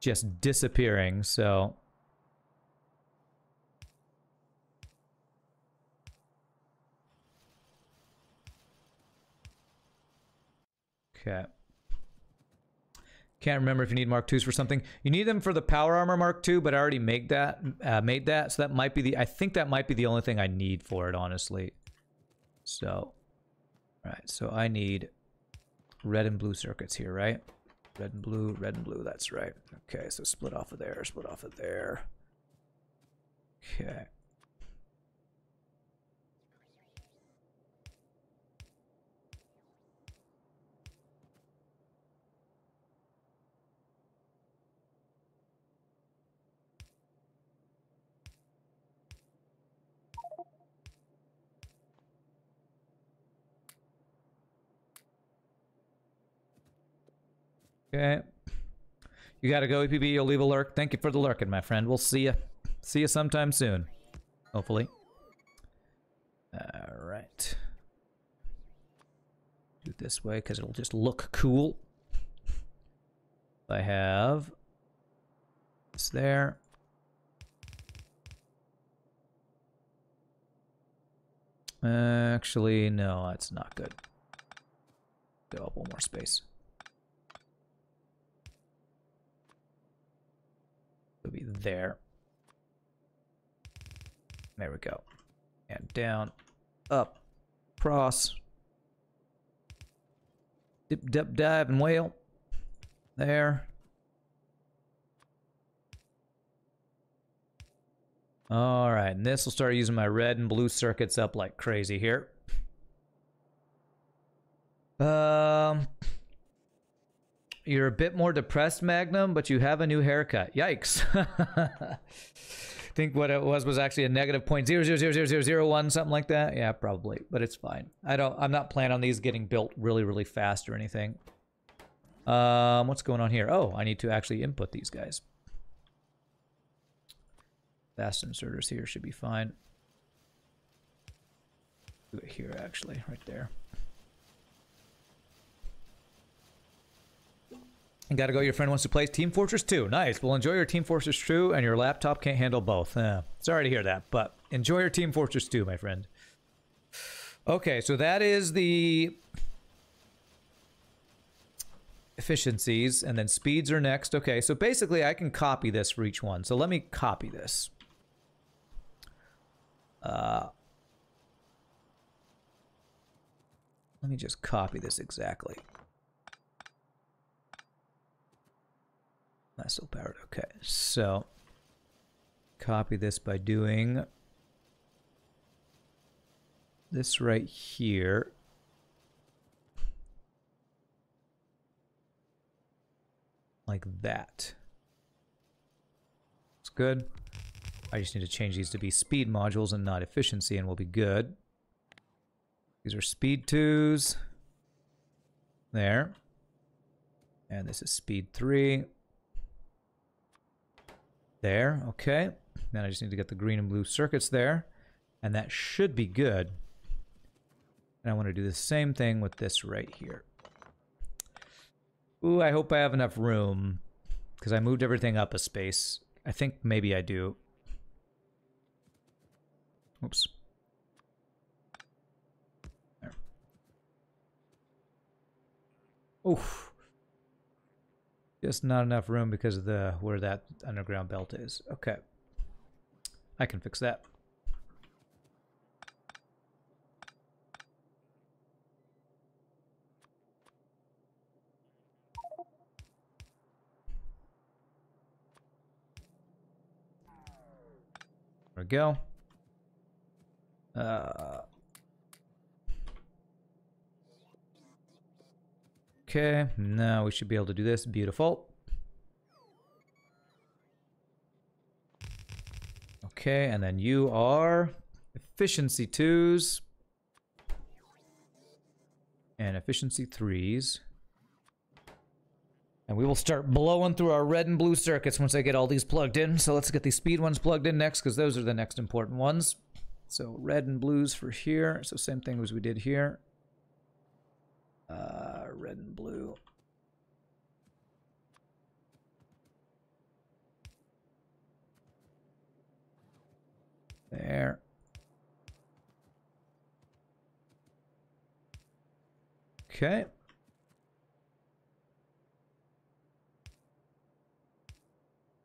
just disappearing, so... Okay. Can't remember if you need Mark IIs for something. You need them for the Power Armor Mark II, but I already made that, so that might be the... I think that might be the only thing I need for it, honestly. So... Alright, so I need red and blue circuits here, right? Red and blue, that's right. Okay, so split off of there, split off of there. Okay. Okay. You gotta go, EPB. You'll leave a lurk. Thank you for the lurking, my friend. We'll see you. See you sometime soon. Hopefully. Alright. Do it this way, because it'll just look cool. I have... this there. Actually, no, that's not good. Go up one more space. It'll be there. There we go. And down, up, cross. Dip, dip, dive, and whale. There. Alright, and this will start using my red and blue circuits up like crazy here. You're a bit more depressed, Magnum, but you have a new haircut. Yikes. I think what it was actually a negative 0.000001, something like that. Yeah, probably, but it's fine. I'm not planning on these getting built really, really fast or anything. What's going on here? Oh, I need to actually input these guys. Fast inserters here should be fine. Do it here, actually, right there. And gotta go, your friend wants to play Team Fortress 2. Nice. Well, enjoy your Team Fortress 2, and your laptop can't handle both. Sorry to hear that, but enjoy your Team Fortress 2, my friend. Okay, so that is the efficiencies, and then speeds are next. Okay, so basically I can copy this for each one. So let me copy this. Let me just copy this exactly. That's still powered. Okay, so copy this by doing this right here. Like that. It's good. I just need to change these to be speed modules and not efficiency, and we'll be good. These are speed 2s. There. And this is speed 3. There, okay. Then I just need to get the green and blue circuits there. And that should be good. And I want to do the same thing with this right here. Ooh, I hope I have enough room. Because I moved everything up a space. I think maybe I do. Oops. There. Oof. Just not enough room because of the where that underground belt is. Okay. I can fix that. There we go. Okay, now we should be able to do this. Beautiful. Okay, and then you are efficiency 2s and efficiency 3s. And we will start blowing through our red and blue circuits once I get all these plugged in. So let's get these speed ones plugged in next, because those are the next important ones. So red and blues for here. So same thing as we did here. Red and blue. There. Okay.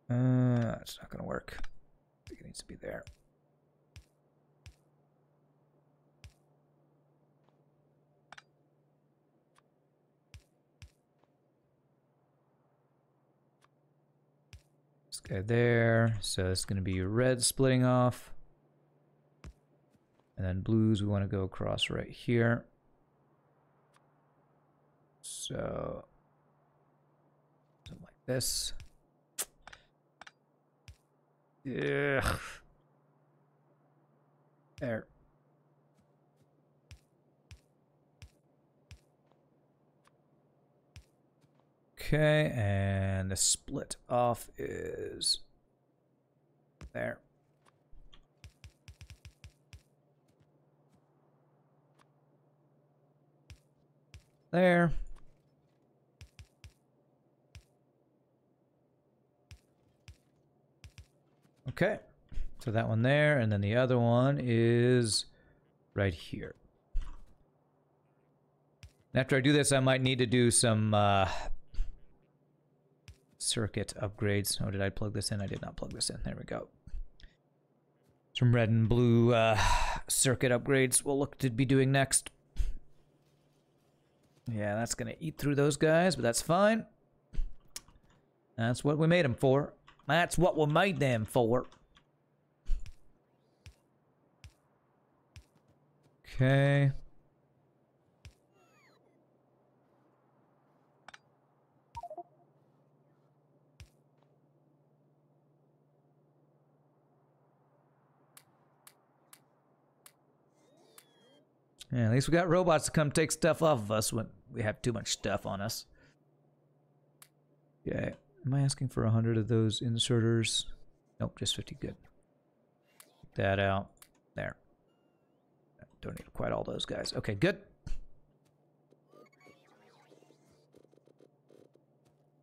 That's not gonna work. I think it needs to be there. This guy there. So it's gonna be red splitting off. And then blues, we want to go across right here. So something like this. Ugh. There. Okay, and the split off is there. There. Okay, so that one there, and then the other one is right here. And after I do this, I might need to do some circuit upgrades. Oh, did I plug this in? I did not plug this in. There we go. Some red and blue circuit upgrades we'll look to be doing next. Yeah, that's going to eat through those guys, but that's fine. That's what we made them for. That's what we made them for. Okay. Yeah, at least we got robots to come take stuff off of us when we have too much stuff on us. Okay. Am I asking for 100 of those inserters? Nope, just 50. Good. Take that out. There. Don't need quite all those guys. Okay, good.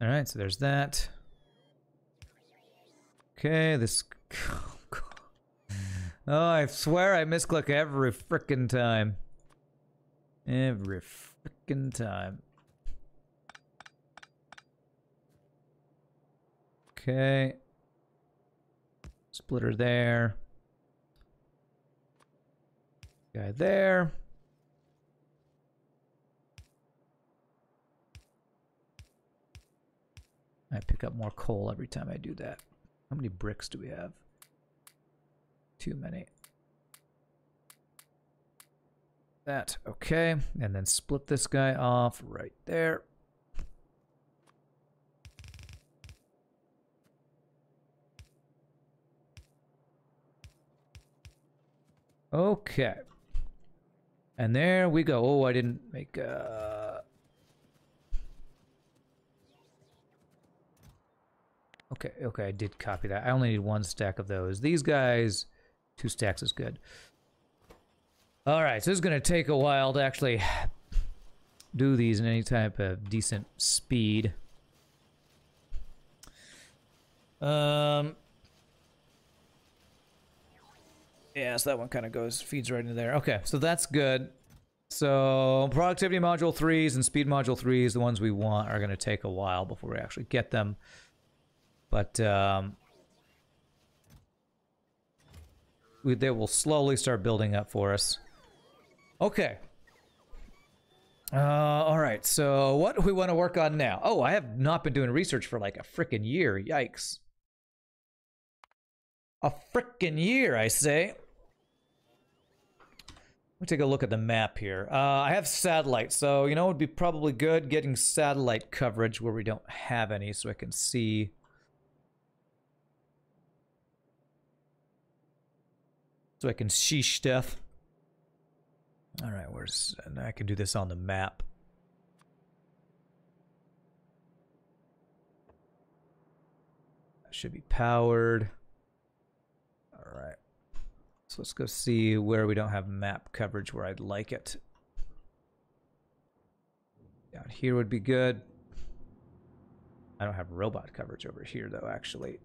Alright, so there's that. Okay, this... Oh, I swear I misclick every frickin' time. Every frickin' time. Okay. Splitter there. Guy there. I pick up more coal every time I do that. How many bricks do we have? Too many. That, okay. And then split this guy off right there. Okay. And there we go. Oh, I didn't make Okay, I did copy that. I only need 1 stack of those. These guys, 2 stacks is good. Alright, so this is going to take a while to actually do these in any type of decent speed. Yeah, so that one kind of feeds right into there. Okay, so that's good. So productivity module 3s and speed module 3s, the ones we want, are going to take a while before we actually get them. But they will slowly start building up for us. Okay. All right, so what do we want to work on now? Oh, I have not been doing research for like a frickin' year. Yikes. A frickin' year, I say. Let me take a look at the map here. I have satellite, so you know it would be probably good getting satellite coverage where we don't have any, so I can see. So I can see stuff. All right, and I can do this on the map. That should be powered. All right. So let's go see where we don't have map coverage where I'd like it. Down here would be good. I don't have robot coverage over here though, actually.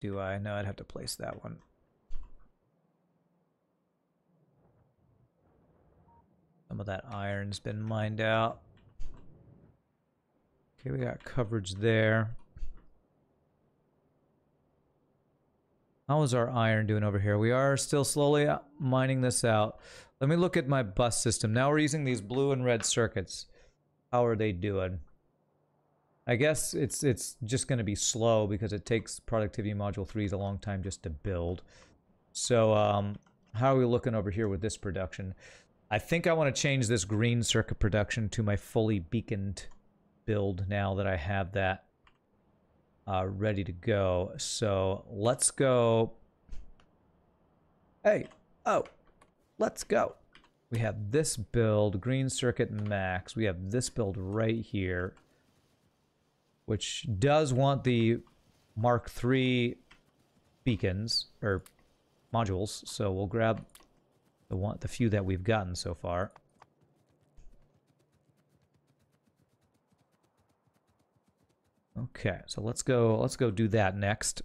Do I? No, I'd have to place that one. Some of that iron's been mined out. Okay, we got coverage there. How is our iron doing over here? We are still slowly mining this out. Let me look at my bus system. Now we're using these blue and red circuits. How are they doing? I guess it's just going to be slow because it takes Productivity Module 3s a long time just to build. So how are we looking over here with this production? I think I want to change this green circuit production to my fully beaconed build now that I have that ready to go. So let's go. Hey, oh, let's go. We have this build, green circuit max. We have this build right here, which does want the Mark III beacons or modules. So we'll grab the few that we've gotten so far. Okay, so let's go do that next.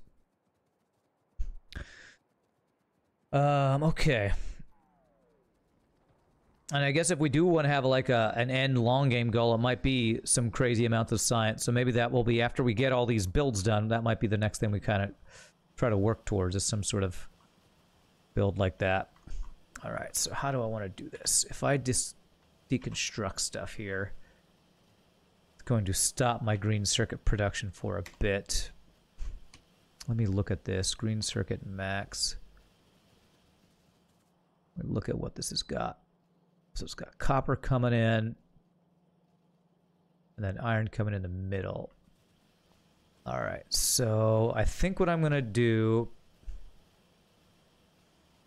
Okay. And I guess if we do want to have like an end long game goal, it might be some crazy amounts of science. So maybe that will be after we get all these builds done, that might be the next thing we kind of try to work towards, is some sort of build like that. All right, so how do I want to do this? If I just deconstruct stuff here, it's going to stop my green circuit production for a bit. Let me look at this. Green circuit max. Let me look at what this has got. So it's got copper coming in, and then iron coming in the middle. All right, so I think what I'm going to do,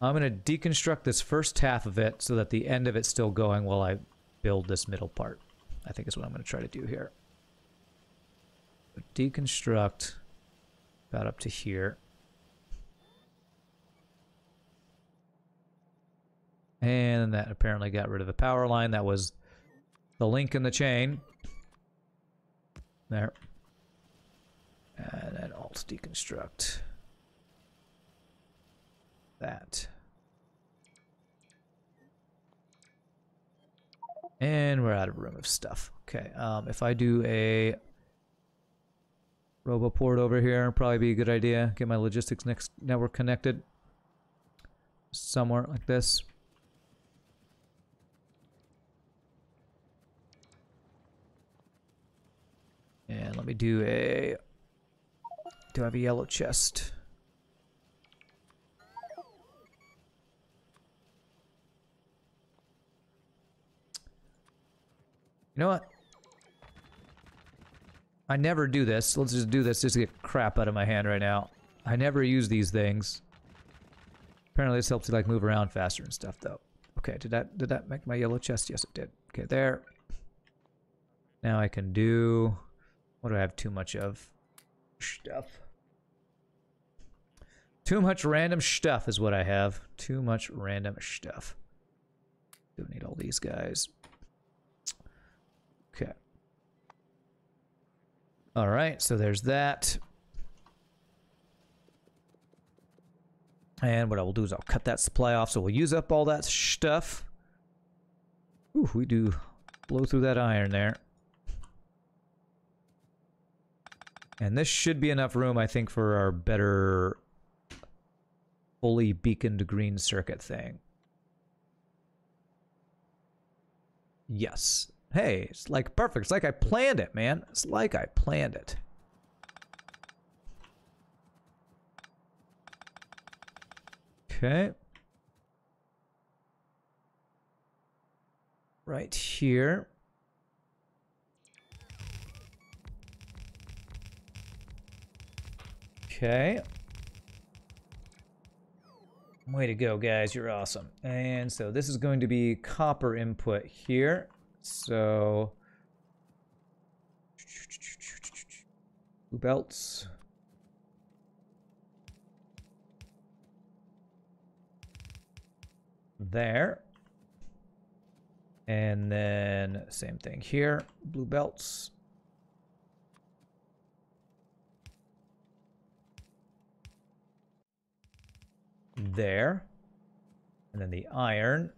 I'm going to deconstruct this first half of it so that the end of it's still going while I build this middle part. I think is what I'm going to try to do here. Deconstruct about up to here. And that apparently got rid of the power line. That was the link in the chain. There. And then alt deconstruct that. And we're out of room of stuff. Okay, if I do a RoboPort over here, probably be a good idea. Get my logistics network connected somewhere like this. And let me do a... Do I have a yellow chest? You know what? I never do this. Let's just do this just to get crap out of my hand right now. I never use these things. Apparently this helps you like move around faster and stuff though. Okay, did that make my yellow chest? Yes, it did. Okay, there. Now I can do... What do I have too much of? Stuff. Too much random stuff is what I have. Too much random stuff. Don't need all these guys. Okay. All right, so there's that. And what I will do is I'll cut that supply off, so we'll use up all that stuff. Ooh, we do blow through that iron there. And this should be enough room, I think, for our better fully beaconed green circuit thing. Yes. Hey, it's like perfect. It's like I planned it, man. It's like I planned it. Okay. Right here. Okay. Way to go, guys. You're awesome. And so this is going to be copper input here. So blue belts. There. And then same thing here. Blue belts. There. And then the iron,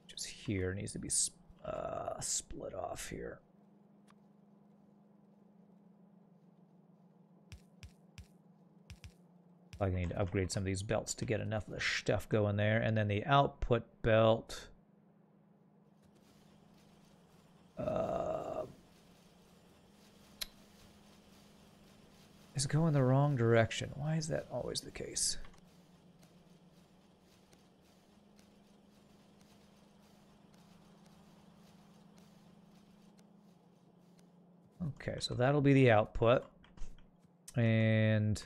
which is here, needs to be split off here. I need to upgrade some of these belts to get enough of the stuff going there. And then the output belt. Is going the wrong direction. Why is that always the case? Okay, so that'll be the output. And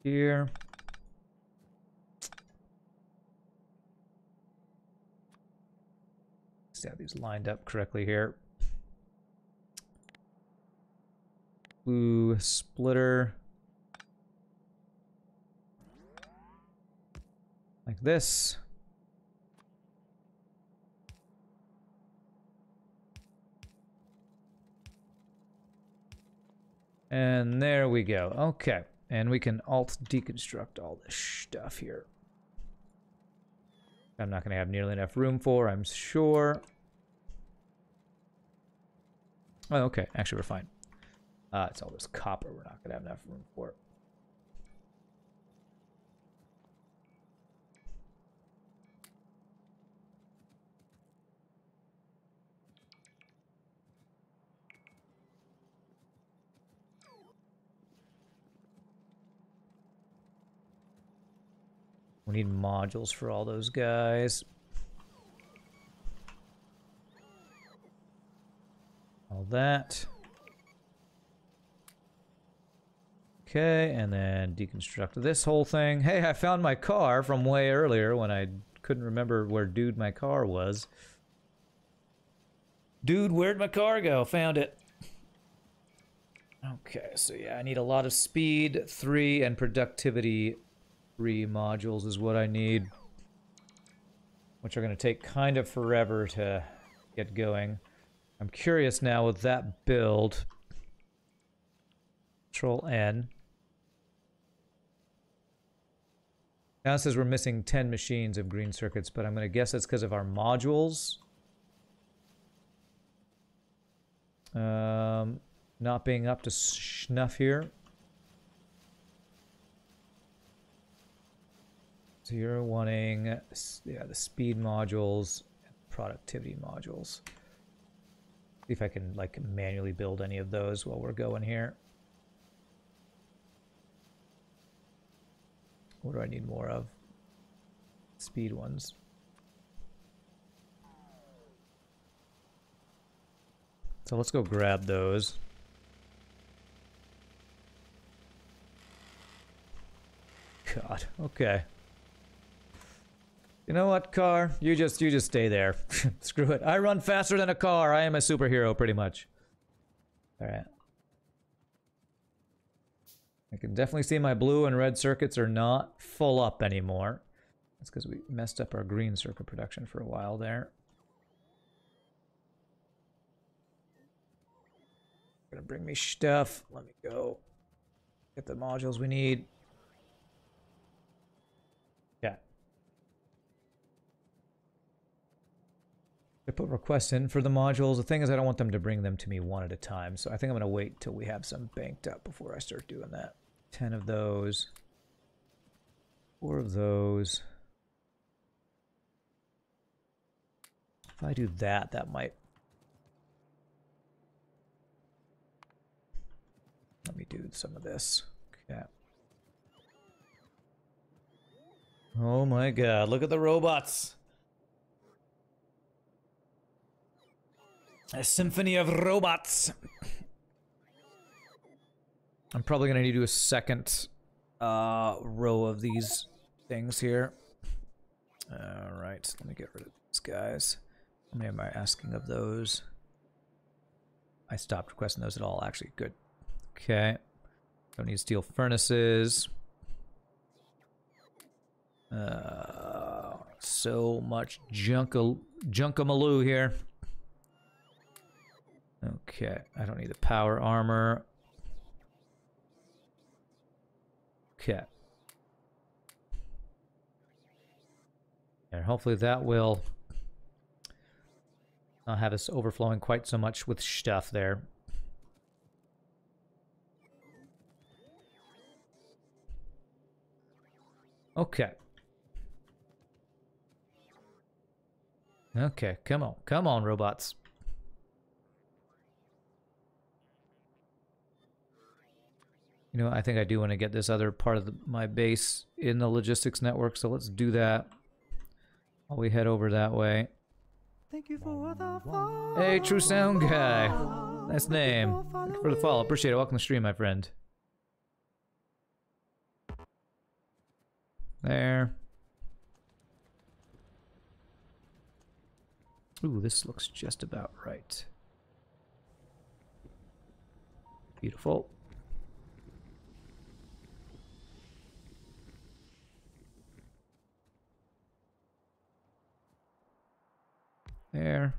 here. Let's have these lined up correctly here. Blue splitter. Like this. And there we go. Okay. And we can alt deconstruct all this stuff here. I'm not going to have nearly enough room for, I'm sure. Oh, okay. Actually, we're fine. It's all this copper we're not going to have enough room for. We need modules for all those guys. All that. Okay, and then deconstruct this whole thing. Hey, I found my car from way earlier when I couldn't remember where dude my car was. Dude, where'd my car go? Found it. Okay, so yeah, I need a lot of speed 3 and productivity 3 modules is what I need. Which are going to take kind of forever to get going. I'm curious now with that build. Control N. Now it says we're missing 10 machines of green circuits, but I'm going to guess that's because of our modules. Not being up to snuff here. So you're wanting, yeah, the speed modules and productivity modules. See if I can like manually build any of those while we're going here. What do I need more of? Speed ones. So let's go grab those. God, okay. You know what, car? You just stay there. Screw it. I run faster than a car. I am a superhero, pretty much. Alright. I can definitely see my blue and red circuits are not full up anymore. That's because we messed up our green circuit production for a while there. Gonna bring me stuff. Let me go get the modules we need. Yeah. I put requests in for the modules. The thing is, I don't want them to bring them to me one at a time, so I think I'm going to wait till we have some banked up before I start doing that. 10 of those. 4 of those. If I do that, that might... Let me do some of this. Okay. Oh my god, look at the robots! A symphony of robots! I'm probably gonna need to do a second row of these things here. Alright, let me get rid of these guys. How many am I asking of those? I stopped requesting those at all, actually. Good. Okay. Don't need steel furnaces. So much junkamaloo here. Okay, I don't need the power armor. Okay. And hopefully that will not have us overflowing quite so much with stuff there. Okay. Okay, come on. Come on, robots. You know, I think I do want to get this other part of my base in the logistics network, so let's do that while we head over that way. Thank you for the follow. Hey, True Sound Guy. Nice name. Thank you for the follow. Appreciate it. Welcome to the stream, my friend. There. Ooh, this looks just about right. Beautiful. There.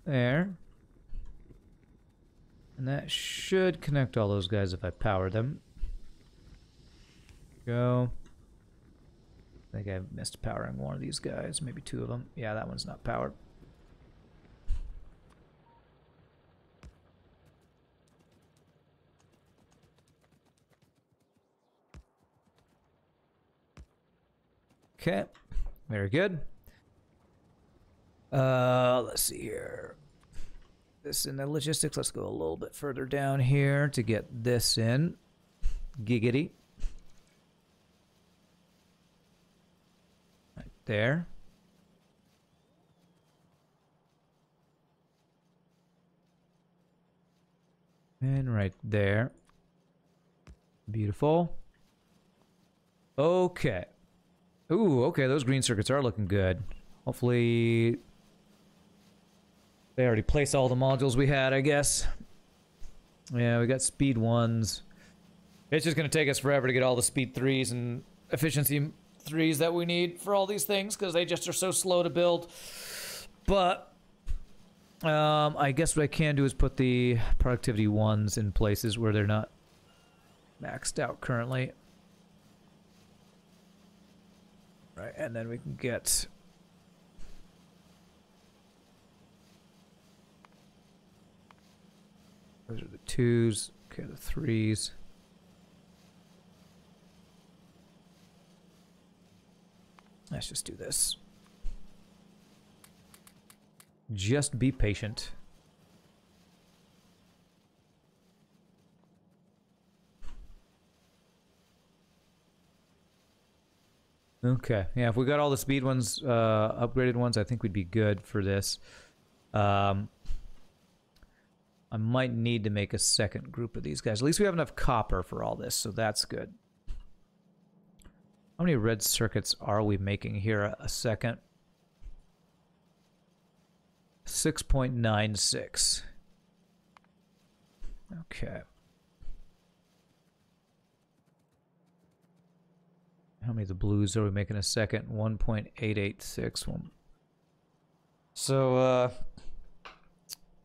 There. And that should connect all those guys if I power them. Go. I think I missed powering one of these guys, maybe 2 of them. Yeah, that one's not powered. Okay, very good. Let's see here. This in the logistics, let's go a little bit further down here to get this in. Giggity. Right there. And right there. Beautiful. Okay. Ooh, okay, those green circuits are looking good. Hopefully they already placed all the modules we had, I guess. Yeah, we got speed 1s. It's just going to take us forever to get all the speed 3s and efficiency 3s that we need for all these things, because they just are so slow to build. But I guess what I can do is put the productivity 1s in places where they're not maxed out currently. Right, and then we can get... Those are the 2s. Okay, the 3s. Let's just do this. Just be patient. Okay, yeah, if we got all the speed ones, upgraded ones, I think we'd be good for this. I might need to make a second group of these guys. At least we have enough copper for all this, so that's good. How many red circuits are we making here a second? 6.96. Okay. How many of the blues are we making a second? 1.886. So,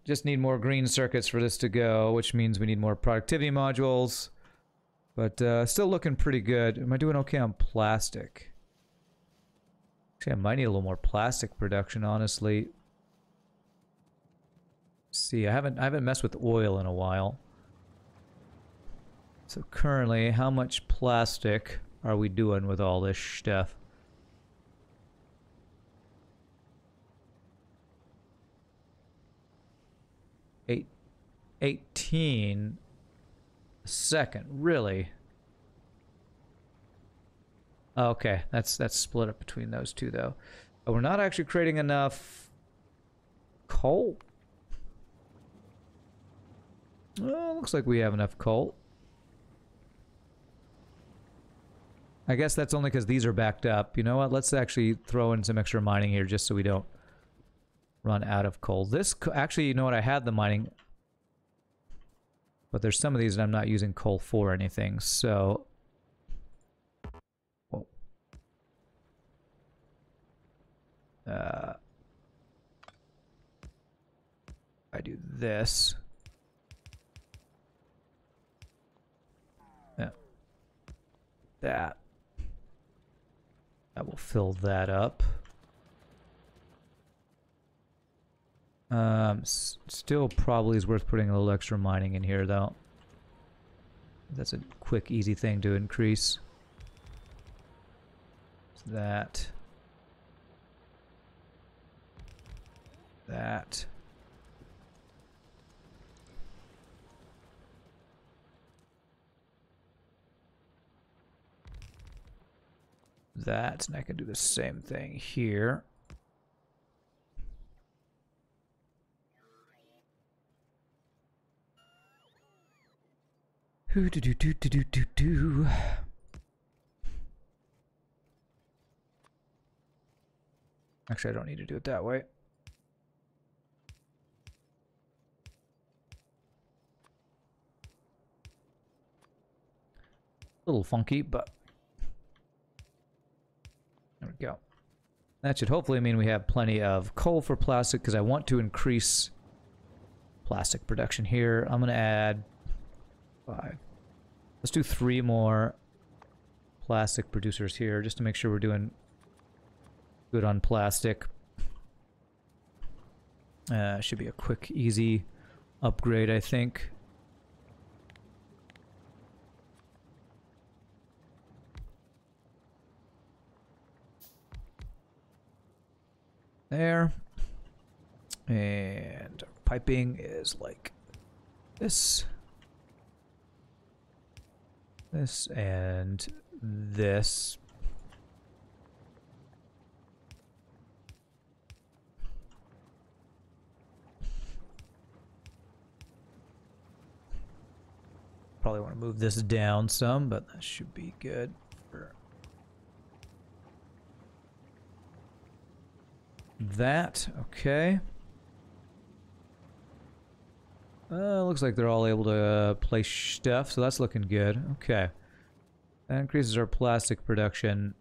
just need more green circuits for this to go, which means we need more productivity modules. But still looking pretty good. Am I doing okay on plastic? Actually, I might need a little more plastic production, honestly. See, I haven't messed with oil in a while. So currently, how much plastic are we doing with all this stuff? Eight, 18 a second, really? Okay, that's split up between those two though. But we're not actually creating enough coal. Well, looks like we have enough coal. I guess that's only because these are backed up. You know what? Let's actually throw in some extra mining here just so we don't run out of coal. This, actually, you know what? I had the mining, but there's some of these that I'm not using coal for anything, so... Whoa. I do this. Yeah. That. That will fill that up. Still probably is worth putting a little extra mining in here, though. That's a quick, easy thing to increase. That. That. That, and I can do the same thing here. Do. Actually, I don't need to do it that way. A little funky, but there we go. That should hopefully mean we have plenty of coal for plastic, because I want to increase plastic production here. I'm going to add 5. Let's do 3 more plastic producers here, just to make sure we're doing good on plastic. Should be a quick, easy upgrade, I think. There. And our piping is like this. This and this. Probably want to move this down some, but that should be good. For that, okay. Looks like they're all able to place stuff, so that's looking good. Okay. That increases our plastic production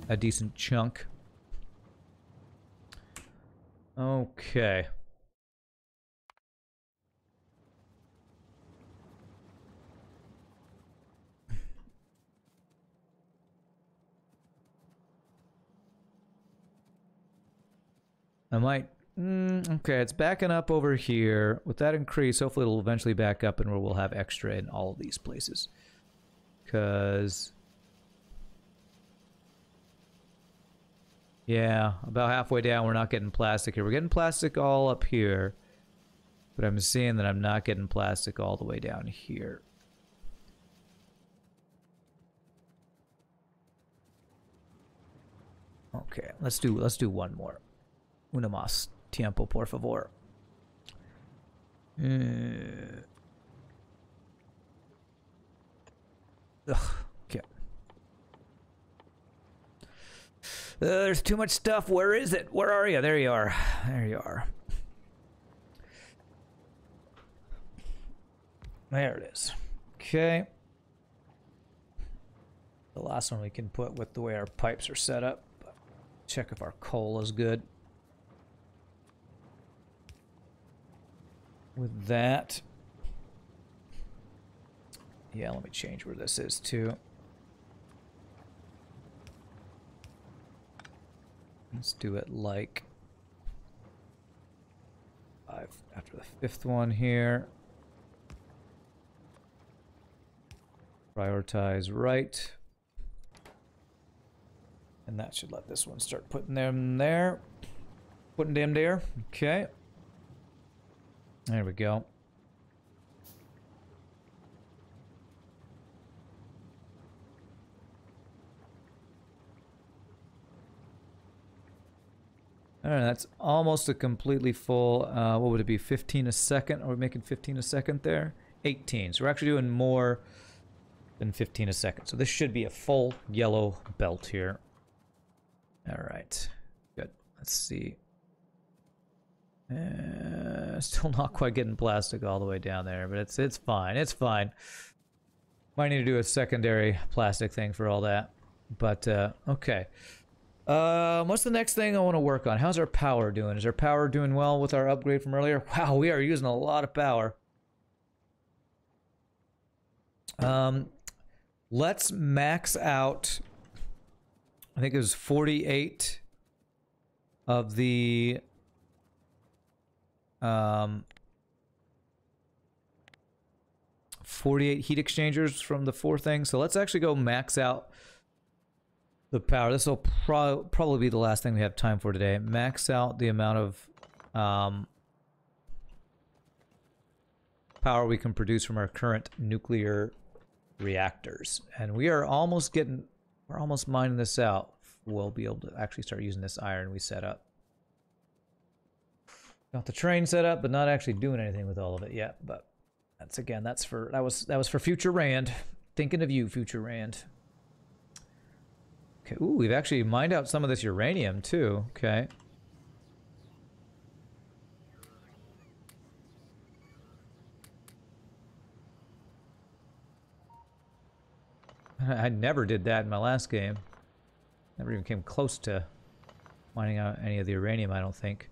a decent chunk. Okay. I might... okay, it's backing up over here. With that increase, hopefully it'll eventually back up and we'll have extra in all of these places. Because... yeah, about halfway down we're not getting plastic here. We're getting plastic all up here. But I'm seeing that I'm not getting plastic all the way down here. Okay, let's do one more. Una más tiempo, por favor. Okay. There's too much stuff. Where is it? Where are you? There you are. There you are. There it is. Okay. The last one we can put with the way our pipes are set up. Check if our coal is good. With that. Yeah, let me change where this is too. Let's do it like 5 after the 5th one here. Prioritize right. And that should let this one start putting them there. Putting them there. Okay. There we go. Alright, that's almost a completely full, what would it be, 15 a second? Are we making 15 a second there? 18. So we're actually doing more than 15 a second. So this should be a full yellow belt here. Alright, good. Let's see. Still not quite getting plastic all the way down there, but it's fine. It's fine. Might need to do a secondary plastic thing for all that. But, okay. What's the next thing I want to work on? How's our power doing? Is our power doing well with our upgrade from earlier? Wow, we are using a lot of power. Let's max out. I think it was 48 of the 48 heat exchangers from the 4 things. So let's actually go max out the power. This will probably be the last thing we have time for today. Max out the amount of power we can produce from our current nuclear reactors. And we are almost getting, we're almost mining this out. We'll be able to actually start using this iron we set up. Got the train set up, but not actually doing anything with all of it yet. But that's, again, that's for, that was for future Rand. Thinking of you, future Rand. Okay, ooh, we've actually mined out some of this uranium too. Okay. I never did that in my last game. Never even came close to mining out any of the uranium, I don't think.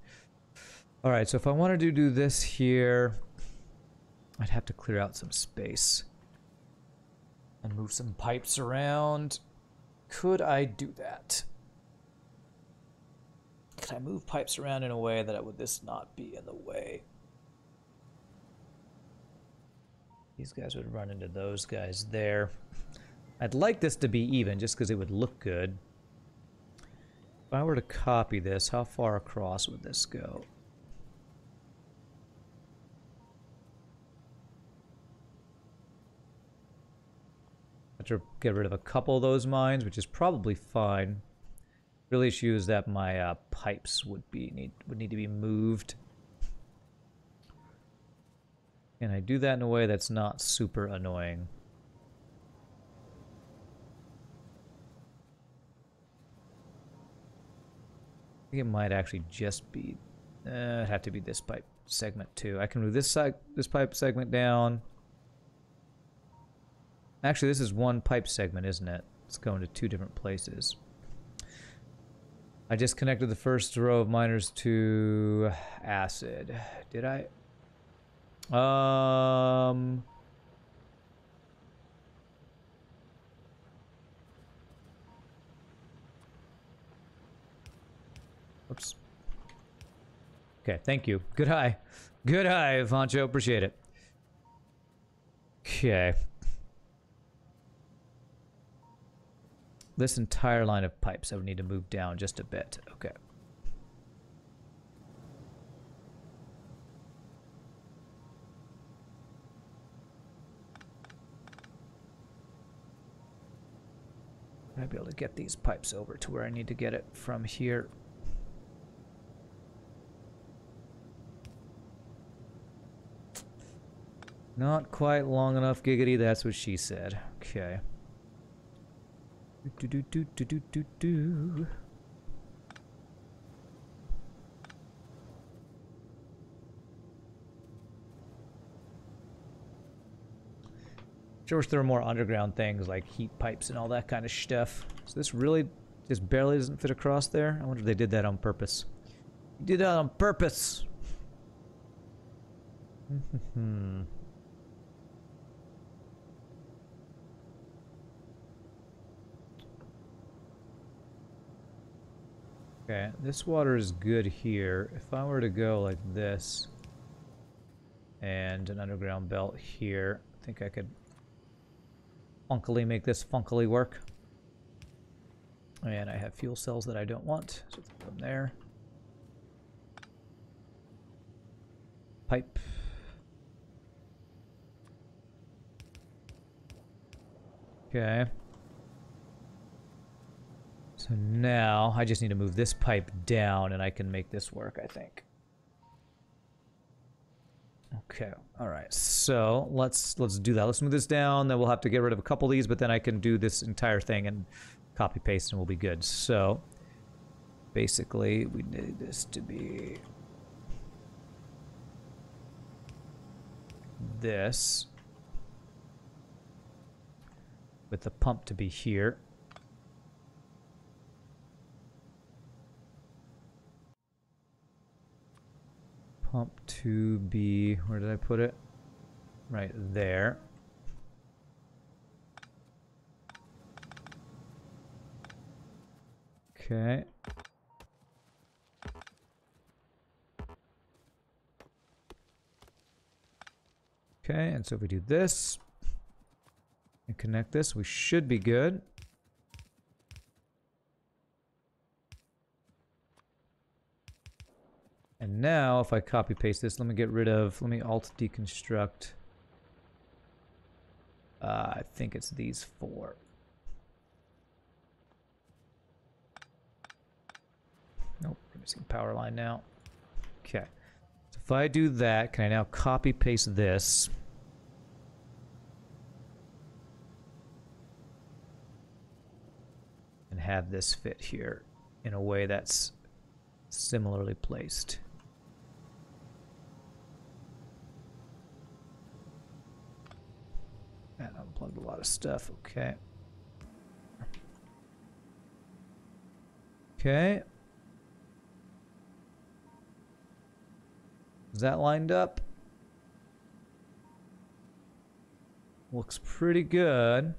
Alright, so if I wanted to do this here, I'd have to clear out some space. And move some pipes around. Could I do that? Could I move pipes around in a way that would this not be in the way? These guys would run into those guys there. I'd like this to be even, just because it would look good. If I were to copy this, how far across would this go? I have to get rid of a couple of those mines, which is probably fine. Real issue is that my pipes would need to be moved. And I do that in a way that's not super annoying. I think it might actually just be, it'd have to be this pipe segment too. I can move this pipe segment down. Actually, this is one pipe segment, isn't it? It's going to 2 different places. I just connected the first row of miners to acid. Did I? Oops. Okay, thank you. Good eye. Good eye, Vancho. Appreciate it. Okay. This entire line of pipes I would need to move down just a bit. Okay. I'd be able to get these pipes over to where I need to get it from here. Not quite long enough, Giggity. That's what she said. Okay. Do. Sure wish there were more underground things like heat pipes and all that kind of stuff. So this really just barely doesn't fit across there. I wonder if they did that on purpose. You did that on purpose. Okay, this water is good here. If I were to go like this and an underground belt here, I think I could funkily make this funkily work. And I have fuel cells that I don't want, so let's put them there. Pipe. Okay. So now I just need to move this pipe down and I can make this work, I think. Okay, alright, so let's do that. Let's move this down, then we'll have to get rid of a couple of these, but then I can do this entire thing and copy paste and we'll be good. So basically we need this to be this with the pump to be here. Pump to be, where did I put it? Right there. Okay. Okay, and so if we do this and connect this, we should be good. And now, if I copy paste this, let me get rid of, let me alt deconstruct. I think it's these four. Nope, we're missing power line now. Okay. So if I do that, can I now copy paste this? And have this fit here in a way that's similarly placed. And unplugged a lot of stuff, okay. Okay. Is that lined up? Looks pretty good.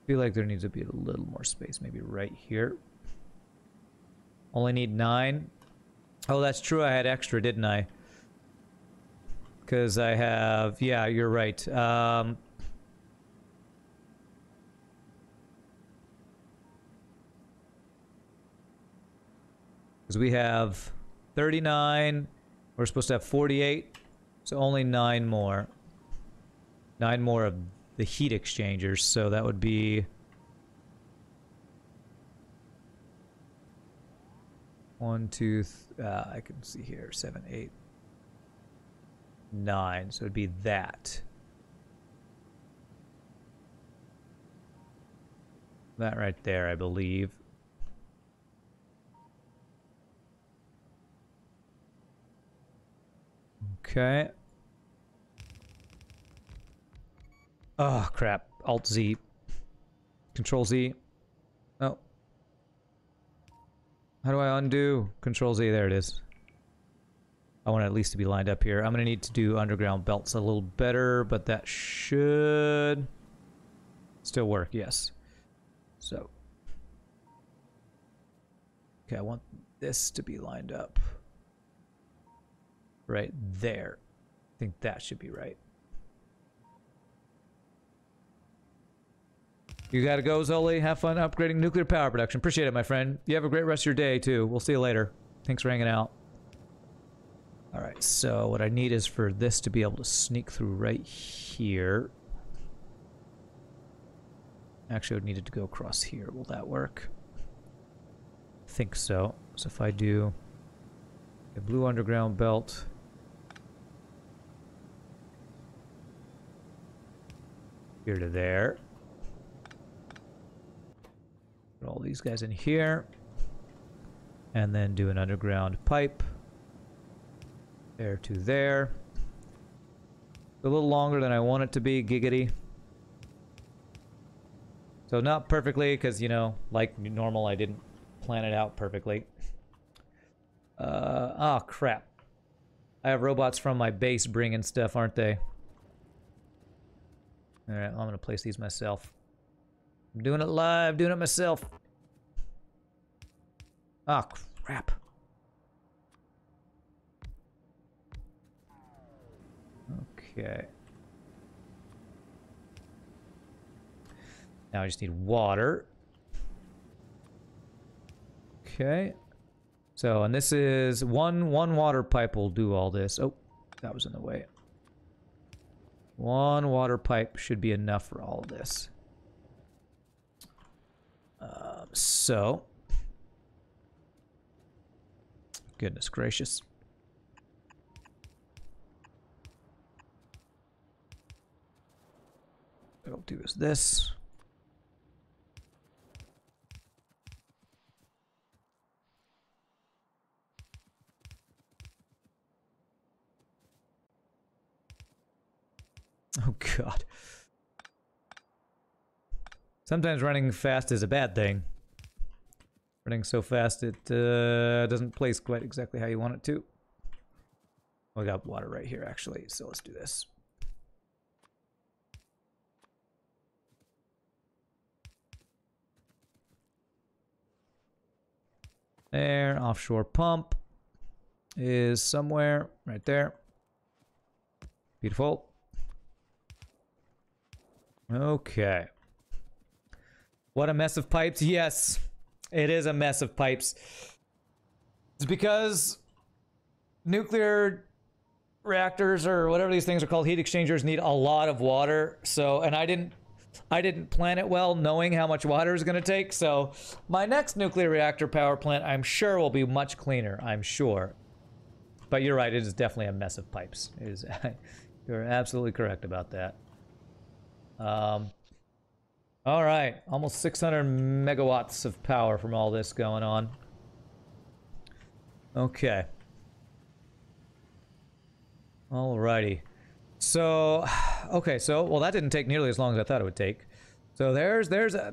Feel like there needs to be a little more space, maybe right here. Only need 9. Oh, that's true, I had extra, didn't I? Because I have, yeah, you're right. Because we have 39, we're supposed to have 48, so only 9 more. 9 more of the heat exchangers, so that would be 1, 2, I can see here, 7, 8, 9, so it'd be that. That right there, I believe. Okay. Oh, crap. Alt-Z. Control-Z. Oh. How do I undo? Control-Z. There it is. I want it at least to be lined up here. I'm going to need to do underground belts a little better, but that should still work, yes. So. Okay, I want this to be lined up. Right there. I think that should be right. You gotta go, Zoli. Have fun upgrading nuclear power production. Appreciate it, my friend. You have a great rest of your day, too. We'll see you later. Thanks for hanging out. Alright, so what I need is for this to be able to sneak through right here. Actually, I would need it to go across here. Will that work? I think so. So if I do a blue underground belt... here to there. Put all these guys in here. And then do an underground pipe. There to there. A little longer than I want it to be, giggity. So not perfectly, because, you know, like normal, I didn't plan it out perfectly. Oh, crap. I have robots from my base bringing stuff, aren't they? Alright, well, I'm going to place these myself. I'm doing it live, doing it myself. Oh, crap. Okay. Now I just need water. Okay. So, and this is one water pipe will do all this. Oh, that was in the way. One water pipe should be enough for all of this. So. Goodness gracious. What I'll do is this. Oh, God. Sometimes running fast is a bad thing. Running so fast it doesn't place quite exactly how you want it to. We got water right here, actually, so let's do this. There, offshore pump is somewhere right there. Beautiful. Okay. What a mess of pipes. Yes, it is a mess of pipes. It's because nuclear reactors, or whatever these things are called, heat exchangers, need a lot of water. So, and I didn't plan it well, knowing how much water is going to take. So my next nuclear reactor power plant, I'm sure, will be much cleaner. I'm sure. But you're right, it is definitely a mess of pipes. It is. You're absolutely correct about that. All right, almost 600 megawatts of power from all this going on. Okay. Alrighty. So, okay, so, well, that didn't take nearly as long as I thought it would take. So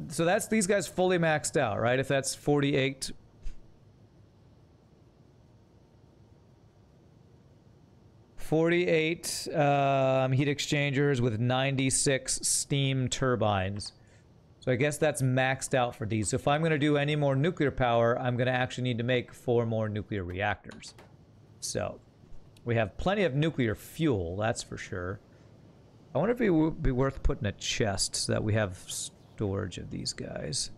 so that's these guys fully maxed out, right? If that's 48. 48 heat exchangers with 96 steam turbines. So I guess that's maxed out for these. So if I'm going to do any more nuclear power, I'm going to actually need to make 4 more nuclear reactors. So we have plenty of nuclear fuel, that's for sure. I wonder if it would be worth putting a chest so that we have storage of these guys.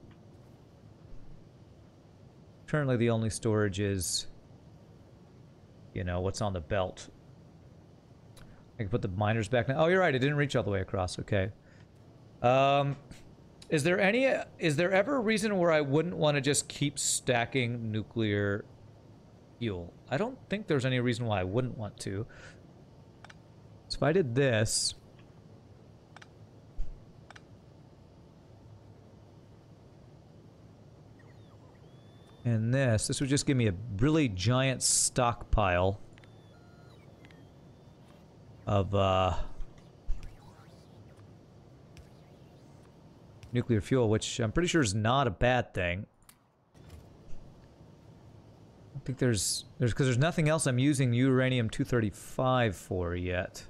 Currently the only storage is, you know, what's on the belt. I can put the miners back now. Oh, you're right, it didn't reach all the way across. Okay. Is there ever a reason where I wouldn't want to just keep stacking nuclear fuel? I don't think there's any reason why I wouldn't want to. So if I did this, and this would just give me a really giant stockpile of nuclear fuel, which I'm pretty sure is not a bad thing. I think because there's nothing else I'm using uranium-235 for yet.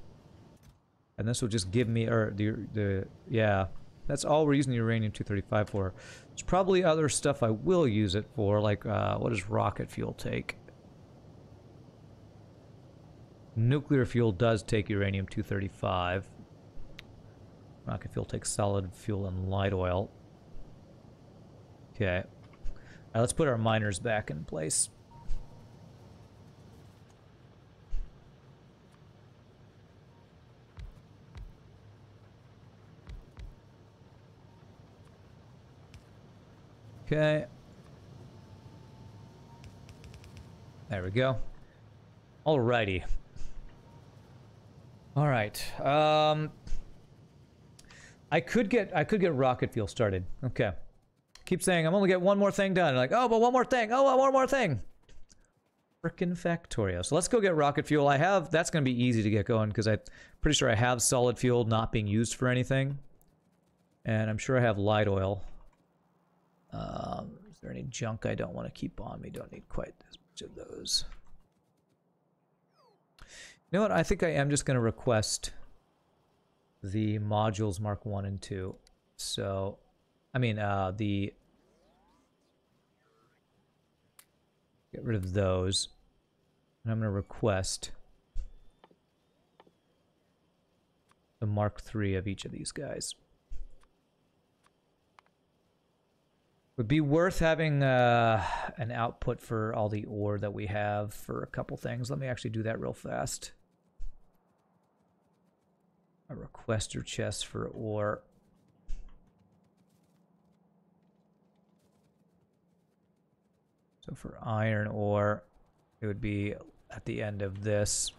And this will just give me, or yeah, that's all we're using the uranium-235 for. There's probably other stuff I will use it for, like, what does rocket fuel take? Nuclear fuel does take uranium-235. Rocket fuel takes solid fuel and light oil. Okay. Now let's put our miners back in place. Okay. There we go. Alrighty. All right. I could get rocket fuel started. Okay. Keep saying I'm only get one more thing done. Like, oh, but one more thing. Oh, one more thing. Frickin' Factorio. So let's go get rocket fuel. That's going to be easy to get going because I'm pretty sure I have solid fuel not being used for anything. And I'm sure I have light oil. Is there any junk I don't want to keep on me? Don't need quite as much of those. You know what? I think I am just going to request the modules Mark 1 and 2. So I mean, the... Get rid of those. And I'm going to request the Mark III of each of these guys. Would be worth having an output for all the ore that we have for a couple things. Let me actually do that real fast. A requester chest for ore. So for iron ore, it would be at the end of this.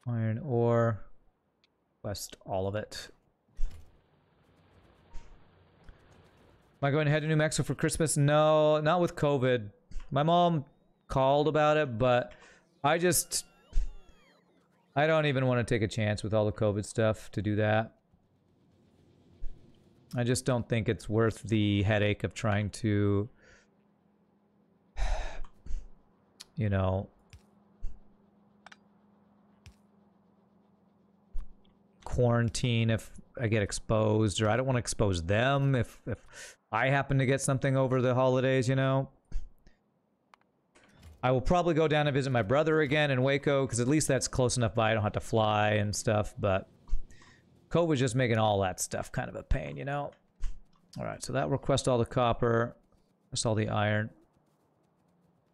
Iron ore. Request all of it. Am I going to head to New Mexico for Christmas? No, not with COVID. My mom called about it, but I don't even want to take a chance with all the COVID stuff to do that. I just don't think it's worth the headache of trying to, you know, quarantine if I get exposed, or I don't want to expose them if I happen to get something over the holidays, you know. I will probably go down and visit my brother again in Waco, because at least that's close enough by. I don't have to fly and stuff, but COVID's just making all that stuff kind of a pain, you know. Alright, so that request all the copper, request all the iron.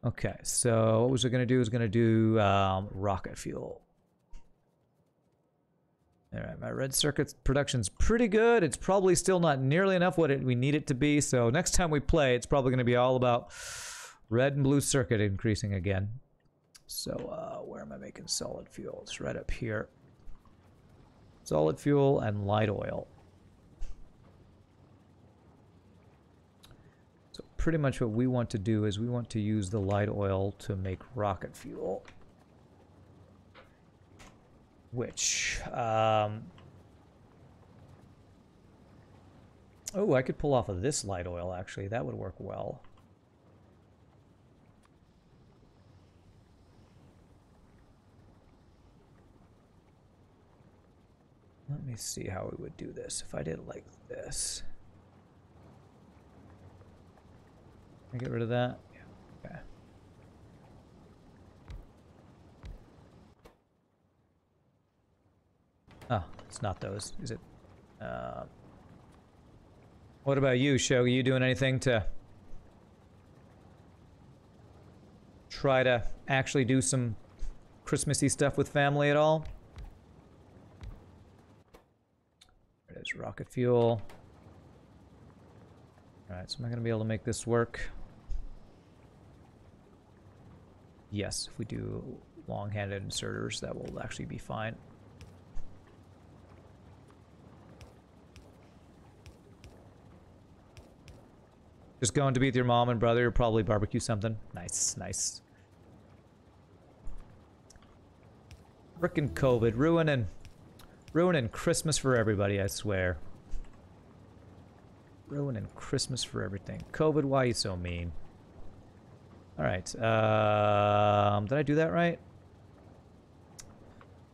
Okay, so what was it going to do? It was going to do rocket fuel. Alright, my red circuit production's pretty good. It's probably still not nearly enough what we need it to be, so next time we play, it's probably going to be all about red and blue circuit increasing again. So, where am I making solid fuel? It's right up here. Solid fuel and light oil. So pretty much what we want to do is we want to use the light oil to make rocket fuel. Which, oh, I could pull off of this light oil, actually. That would work well. Let me see how we would do this if I did it like this. Can I get rid of that? Yeah. Okay. Oh, it's not those, is it? What about you, Shogi? You doing anything to try to actually do some Christmassy stuff with family at all? There it is, rocket fuel. Alright, so am I going to be able to make this work? Yes, if we do long-handed inserters, that will actually be fine. Just going to be with your mom and brother, probably barbecue something. Nice, nice. Frickin' COVID, ruining Christmas for everybody, I swear. Ruining Christmas for everything. COVID, why are you so mean? Alright, did I do that right?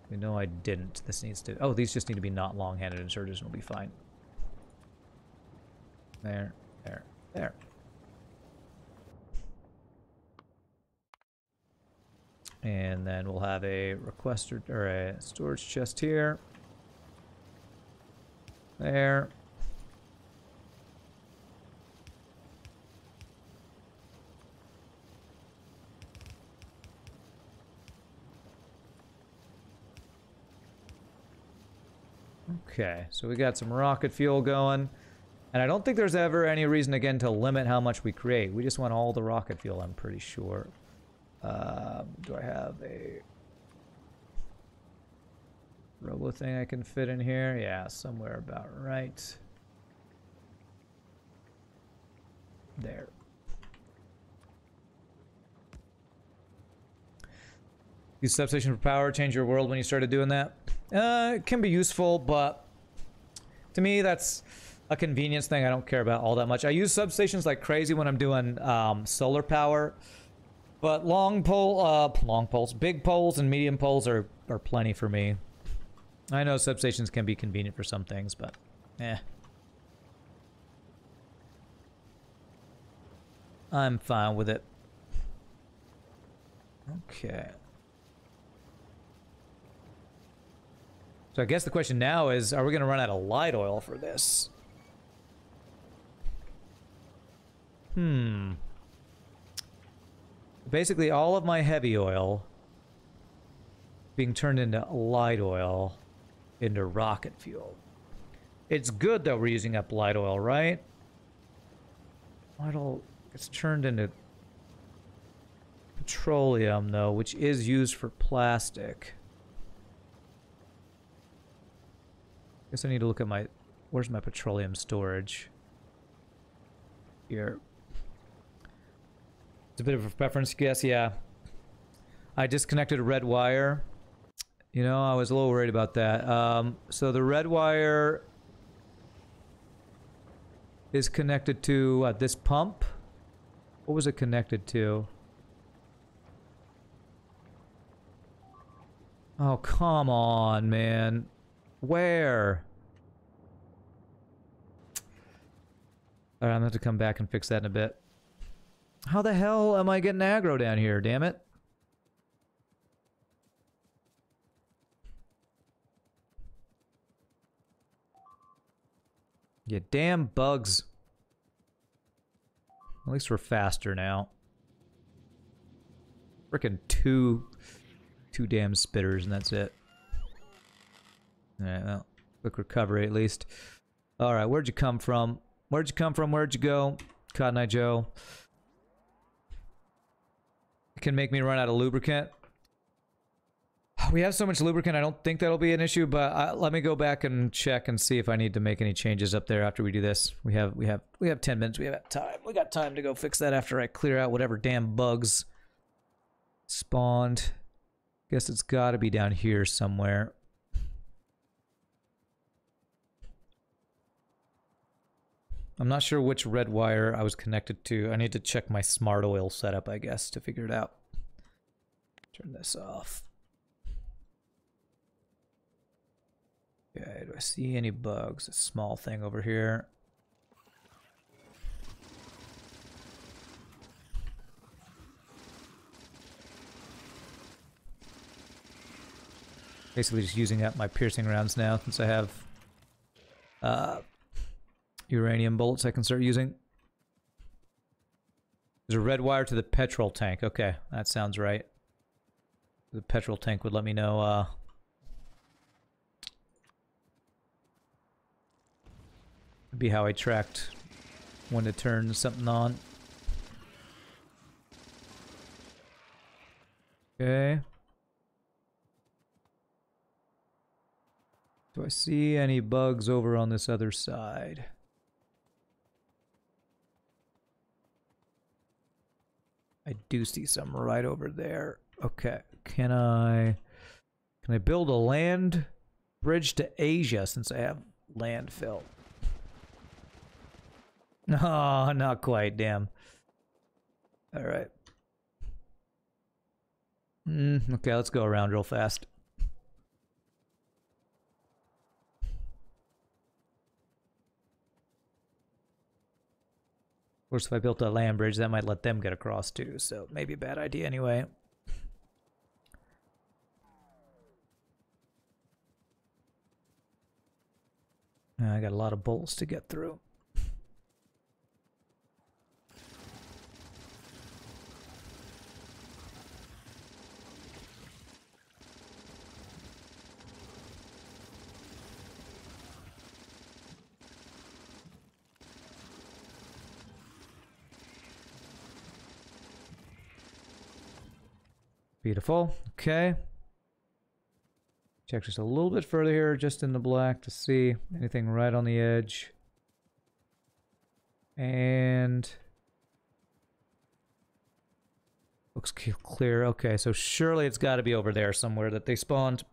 No, I didn't. This needs to... Oh, these just need to be not long-handed inserters and we'll be fine. There, there. There. And then we'll have a requester or a storage chest here. There. Okay, so we got some rocket fuel going. And I don't think there's ever any reason, again, to limit how much we create. We just want all the rocket fuel, I'm pretty sure. Do I have a robo thing I can fit in here? Yeah, somewhere about right. There. Use substation for power, change your world when you started doing that? It can be useful, but to me that's a convenience thing I don't care about all that much. I use substations like crazy when I'm doing solar power, but long poles, big poles and medium poles are plenty for me. I know substations can be convenient for some things, but eh. I'm fine with it. Okay. So I guess the question now is, are we going to run out of light oil for this? Basically, all of my heavy oil being turned into light oil into rocket fuel. It's good that we're using up light oil, right? Light oil gets turned into petroleum, though, which is used for plastic. Guess I need to look at my... Where's my petroleum storage? Here. It's a bit of a preference, guess, yeah. I disconnected a red wire. You know, I was a little worried about that. So the red wire is connected to this pump. What was it connected to? Oh, come on, man. Where? Alright, I'm gonna have to come back and fix that in a bit. How the hell am I getting aggro down here, damn it? You damn bugs. At least we're faster now. Frickin' two damn spitters and that's it. Alright, well, quick recovery at least. Alright, where'd you come from? Where'd you come from? Where'd you go? Cotton Eye Joe. It can make me run out of lubricant. We have so much lubricant, I don't think that'll be an issue, but let me go back and check and see if I need to make any changes up there after we do this. We have 10 minutes. We have time. We got time to go fix that after I clear out whatever damn bugs spawned. Guess it's got to be down here somewhere. I'm not sure which red wire I was connected to. I need to check my smart oil setup, I guess, to figure it out. Turn this off. Okay, do I see any bugs? A small thing over here. Basically just using up my piercing rounds now since I have uranium bullets I can start using. There's a red wire to the petrol tank. Okay, that sounds right. The petrol tank would let me know be how I tracked when to turn something on. Okay. Do I see any bugs over on this other side? I do see some right over there. Okay. Can I build a land bridge to Asia since I have landfill? No, not quite, damn. Alright. Okay, let's go around real fast. Of course, if I built a land bridge, that might let them get across too, so maybe a bad idea anyway. I got a lot of bolts to get through. Beautiful. Okay. Check just a little bit further here, just in the black to see anything right on the edge. And looks clear. Okay, so surely it's got to be over there somewhere that they spawned.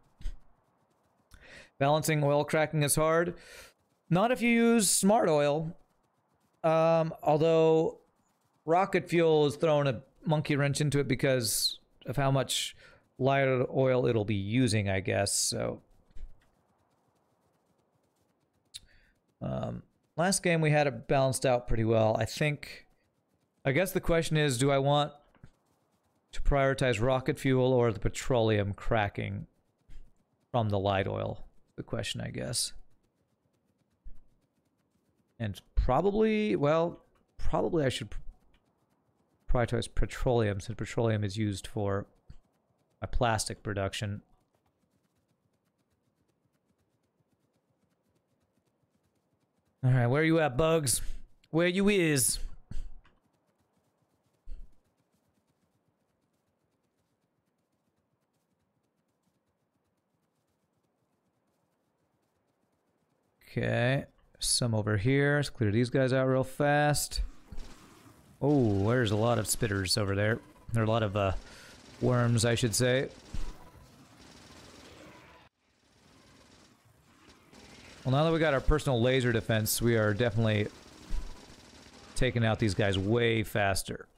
Balancing oil cracking is hard. Not if you use smart oil. Although rocket fuel is throwing a monkey wrench into it because of how much light oil it'll be using, I guess. So, last game we had it balanced out pretty well. I guess the question is, do I want to prioritize rocket fuel or the petroleum cracking from the light oil? The question, I guess. And probably I should prioritize petroleum, since petroleum is used for my plastic production. Alright, where you at, Bugs? Where you is? Okay, some over here. Let's clear these guys out real fast. Oh, there's a lot of spitters over there. There are a lot of worms, I should say. Well, now that we got our personal laser defense, we are definitely taking out these guys way faster.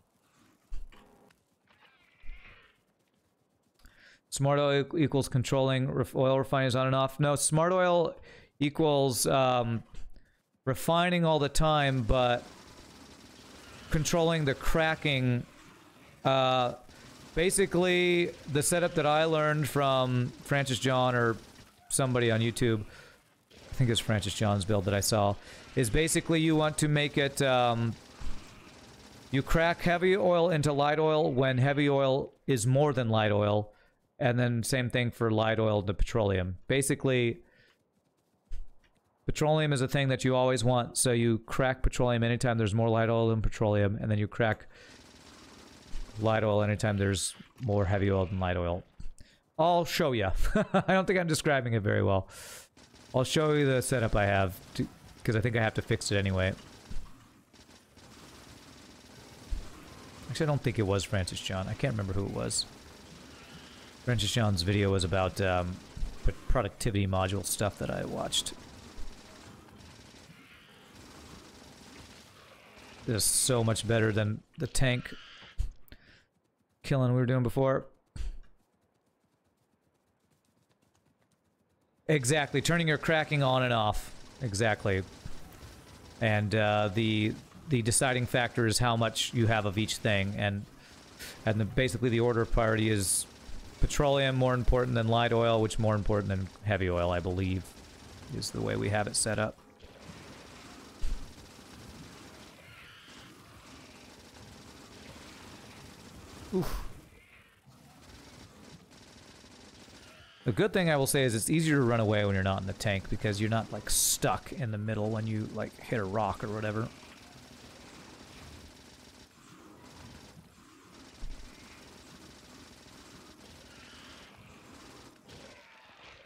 Smart oil equals controlling oil refining on and off. No, smart oil equals refining all the time, but controlling the cracking. Basically, the setup that I learned from Francis John or somebody on YouTube, I think it's Francis John's build that I saw, is basically you want to make it, you crack heavy oil into light oil when heavy oil is more than light oil, and then same thing for light oil to petroleum. Basically, petroleum is a thing that you always want, so you crack petroleum anytime there's more light oil than petroleum, and then you crack light oil anytime there's more heavy oil than light oil. I'll show you. I don't think I'm describing it very well. I'll show you the setup I have, because I think I have to fix it anyway. Actually, I don't think it was Francis John. I can't remember who it was. Francis John's video was about productivity module stuff that I watched. This is so much better than the tank killing we were doing before. Exactly, turning your cracking on and off. Exactly. And the deciding factor is how much you have of each thing, and basically the order of priority is petroleum more important than light oil, which more important than heavy oil, I believe, is the way we have it set up. Oof. The good thing I will say is it's easier to run away when you're not in the tank, because you're not like stuck in the middle when you like hit a rock or whatever.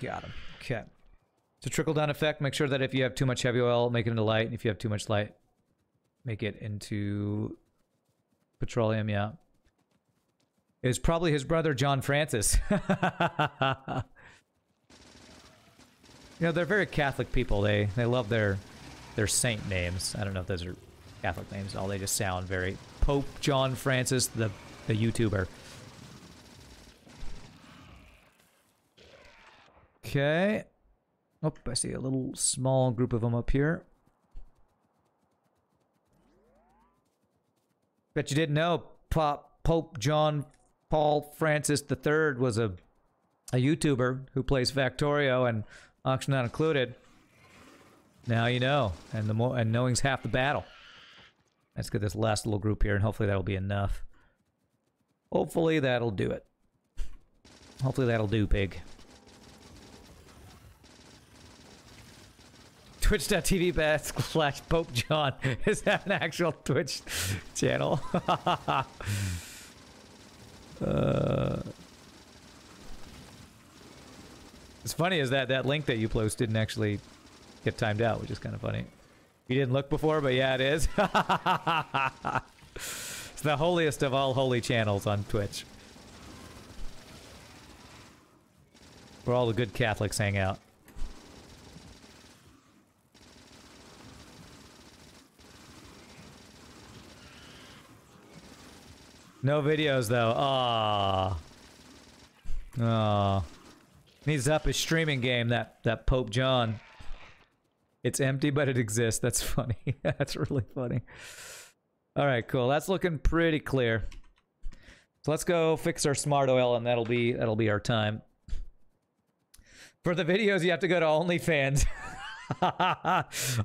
Got him. Okay. It's a trickle-down effect. Make sure that if you have too much heavy oil, make it into light. And if you have too much light, make it into petroleum, yeah. It was probably his brother, John Francis. You know, they're very Catholic people. They love their saint names. I don't know if those are Catholic names at all. They just sound very... Pope John Francis, the YouTuber. Okay. Oh, I see a little small group of them up here. Bet you didn't know Pope John Paul Francis III was a YouTuber who plays Factorio and Auction Not Included. Now you know, and knowing's half the battle. Let's get this last little group here, and hopefully that'll be enough. Hopefully that'll do it. Hopefully that'll do, pig. Twitch.tv/ Pope John. Is that an actual Twitch channel? It's funny is that link that you posted didn't actually get timed out, which is kind of funny. You didn't look before, but yeah, it is. It's the holiest of all holy channels on Twitch, where all the good Catholics hang out. No videos though. Aww. Aww. Needs to up his streaming game, that Pope John. It's empty, but it exists. That's funny. That's really funny. Alright, cool. That's looking pretty clear. So let's go fix our smart oil, and that'll be our time. For the videos, you have to go to OnlyFans.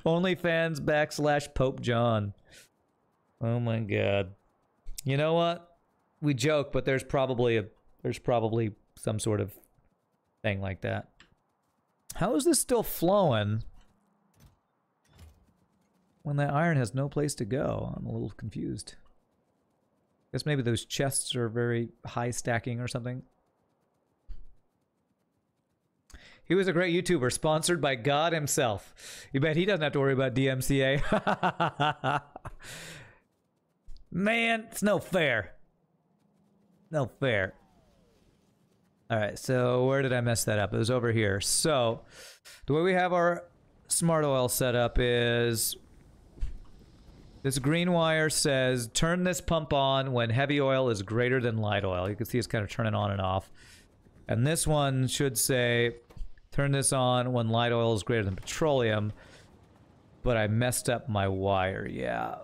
OnlyFans / Pope John. Oh my god. You know what? We joke, but there's probably some sort of thing like that. How is this still flowing when that iron has no place to go? I'm a little confused. Guess maybe those chests are very high stacking or something. He was a great YouTuber, sponsored by God himself. You bet he doesn't have to worry about DMCA. Man, it's no fair. No fair. Alright, so where did I mess that up? It was over here. So, the way we have our smart oil set up is... this green wire says, turn this pump on when heavy oil is greater than light oil. You can see it's kind of turning on and off. And this one should say, turn this on when light oil is greater than petroleum. But I messed up my wire, yeah.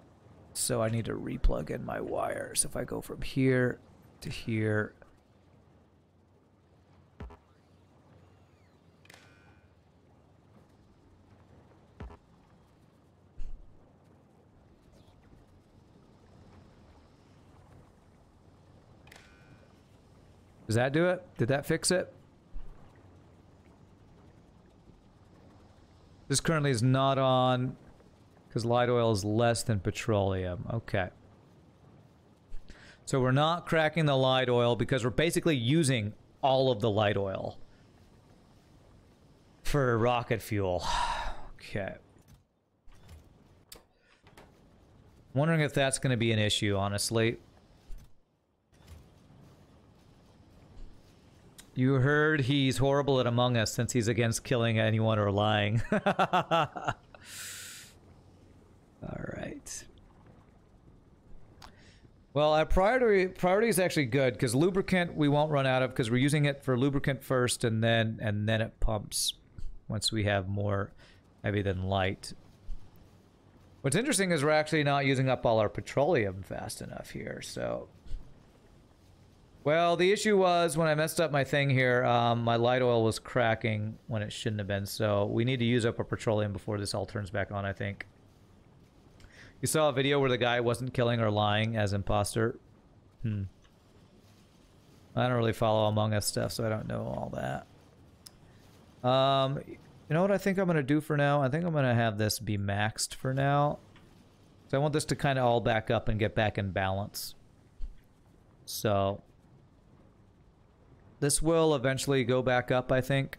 So I need to replug in my wire. So if I go from here to here... Does that do it? Did that fix it? This currently is not on because light oil is less than petroleum. Okay. So we're not cracking the light oil because we're basically using all of the light oil for rocket fuel. Okay. Wondering if that's going to be an issue, honestly. You heard he's horrible at Among Us since he's against killing anyone or lying. Alright. Well, our priority is actually good, because lubricant we won't run out of, because we're using it for lubricant first, and then it pumps once we have more heavy than light. What's interesting is we're actually not using up all our petroleum fast enough here, so... Well, the issue was when I messed up my thing here, my light oil was cracking when it shouldn't have been, so we need to use up our petroleum before this all turns back on, I think. You saw a video where the guy wasn't killing or lying as imposter? I don't really follow Among Us stuff, so I don't know all that. You know what I think I'm going to do for now? I think I'm going to have this be maxed for now. So I want this to kind of all back up and get back in balance. So... this will eventually go back up, I think.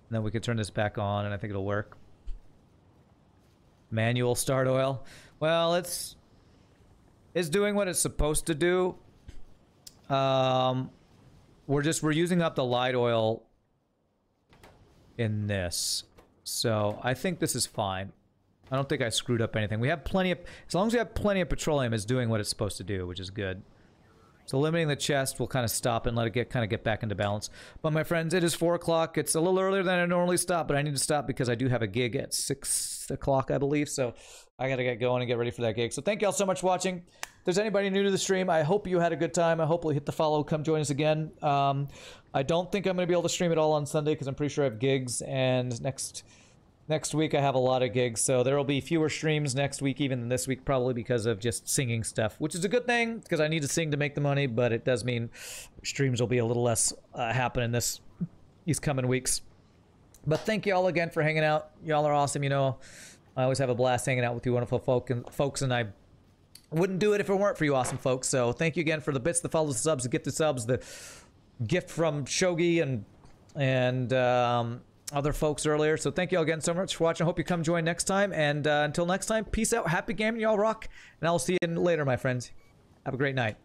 And then we can turn this back on, and I think it'll work. Manual start oil. Well, it's doing what it's supposed to do. We're using up the light oil in this. So I think this is fine. I don't think I screwed up anything. We have plenty of... as long as we have plenty of petroleum, it's doing what it's supposed to do, which is good. So limiting the chest will kind of stop and let it kind of get back into balance. But my friends, it is 4 o'clock. It's a little earlier than I normally stop, but I need to stop because I do have a gig at 6 o'clock, I believe. So I got to get going and get ready for that gig. So thank you all so much for watching. If there's anybody new to the stream, I hope you had a good time. I hope you'll hit the follow. Come join us again. I don't think I'm going to be able to stream it all on Sunday because I'm pretty sure I have gigs. And next week I have a lot of gigs, so there will be fewer streams next week even than this week, probably because of just singing stuff, which is a good thing because I need to sing to make the money, but it does mean streams will be a little less happening these coming weeks. But thank you all again for hanging out. Y'all are awesome. You know, I always have a blast hanging out with you wonderful folks, and I wouldn't do it if it weren't for you awesome folks. So thank you again for the bits, the follows, the subs, the gifted subs, the gift from Shogi and other folks earlier. So thank you all again so much for watching. I hope you come join next time, and until next time, peace out, happy gaming, y'all rock, and I'll see you later, my friends. Have a great night.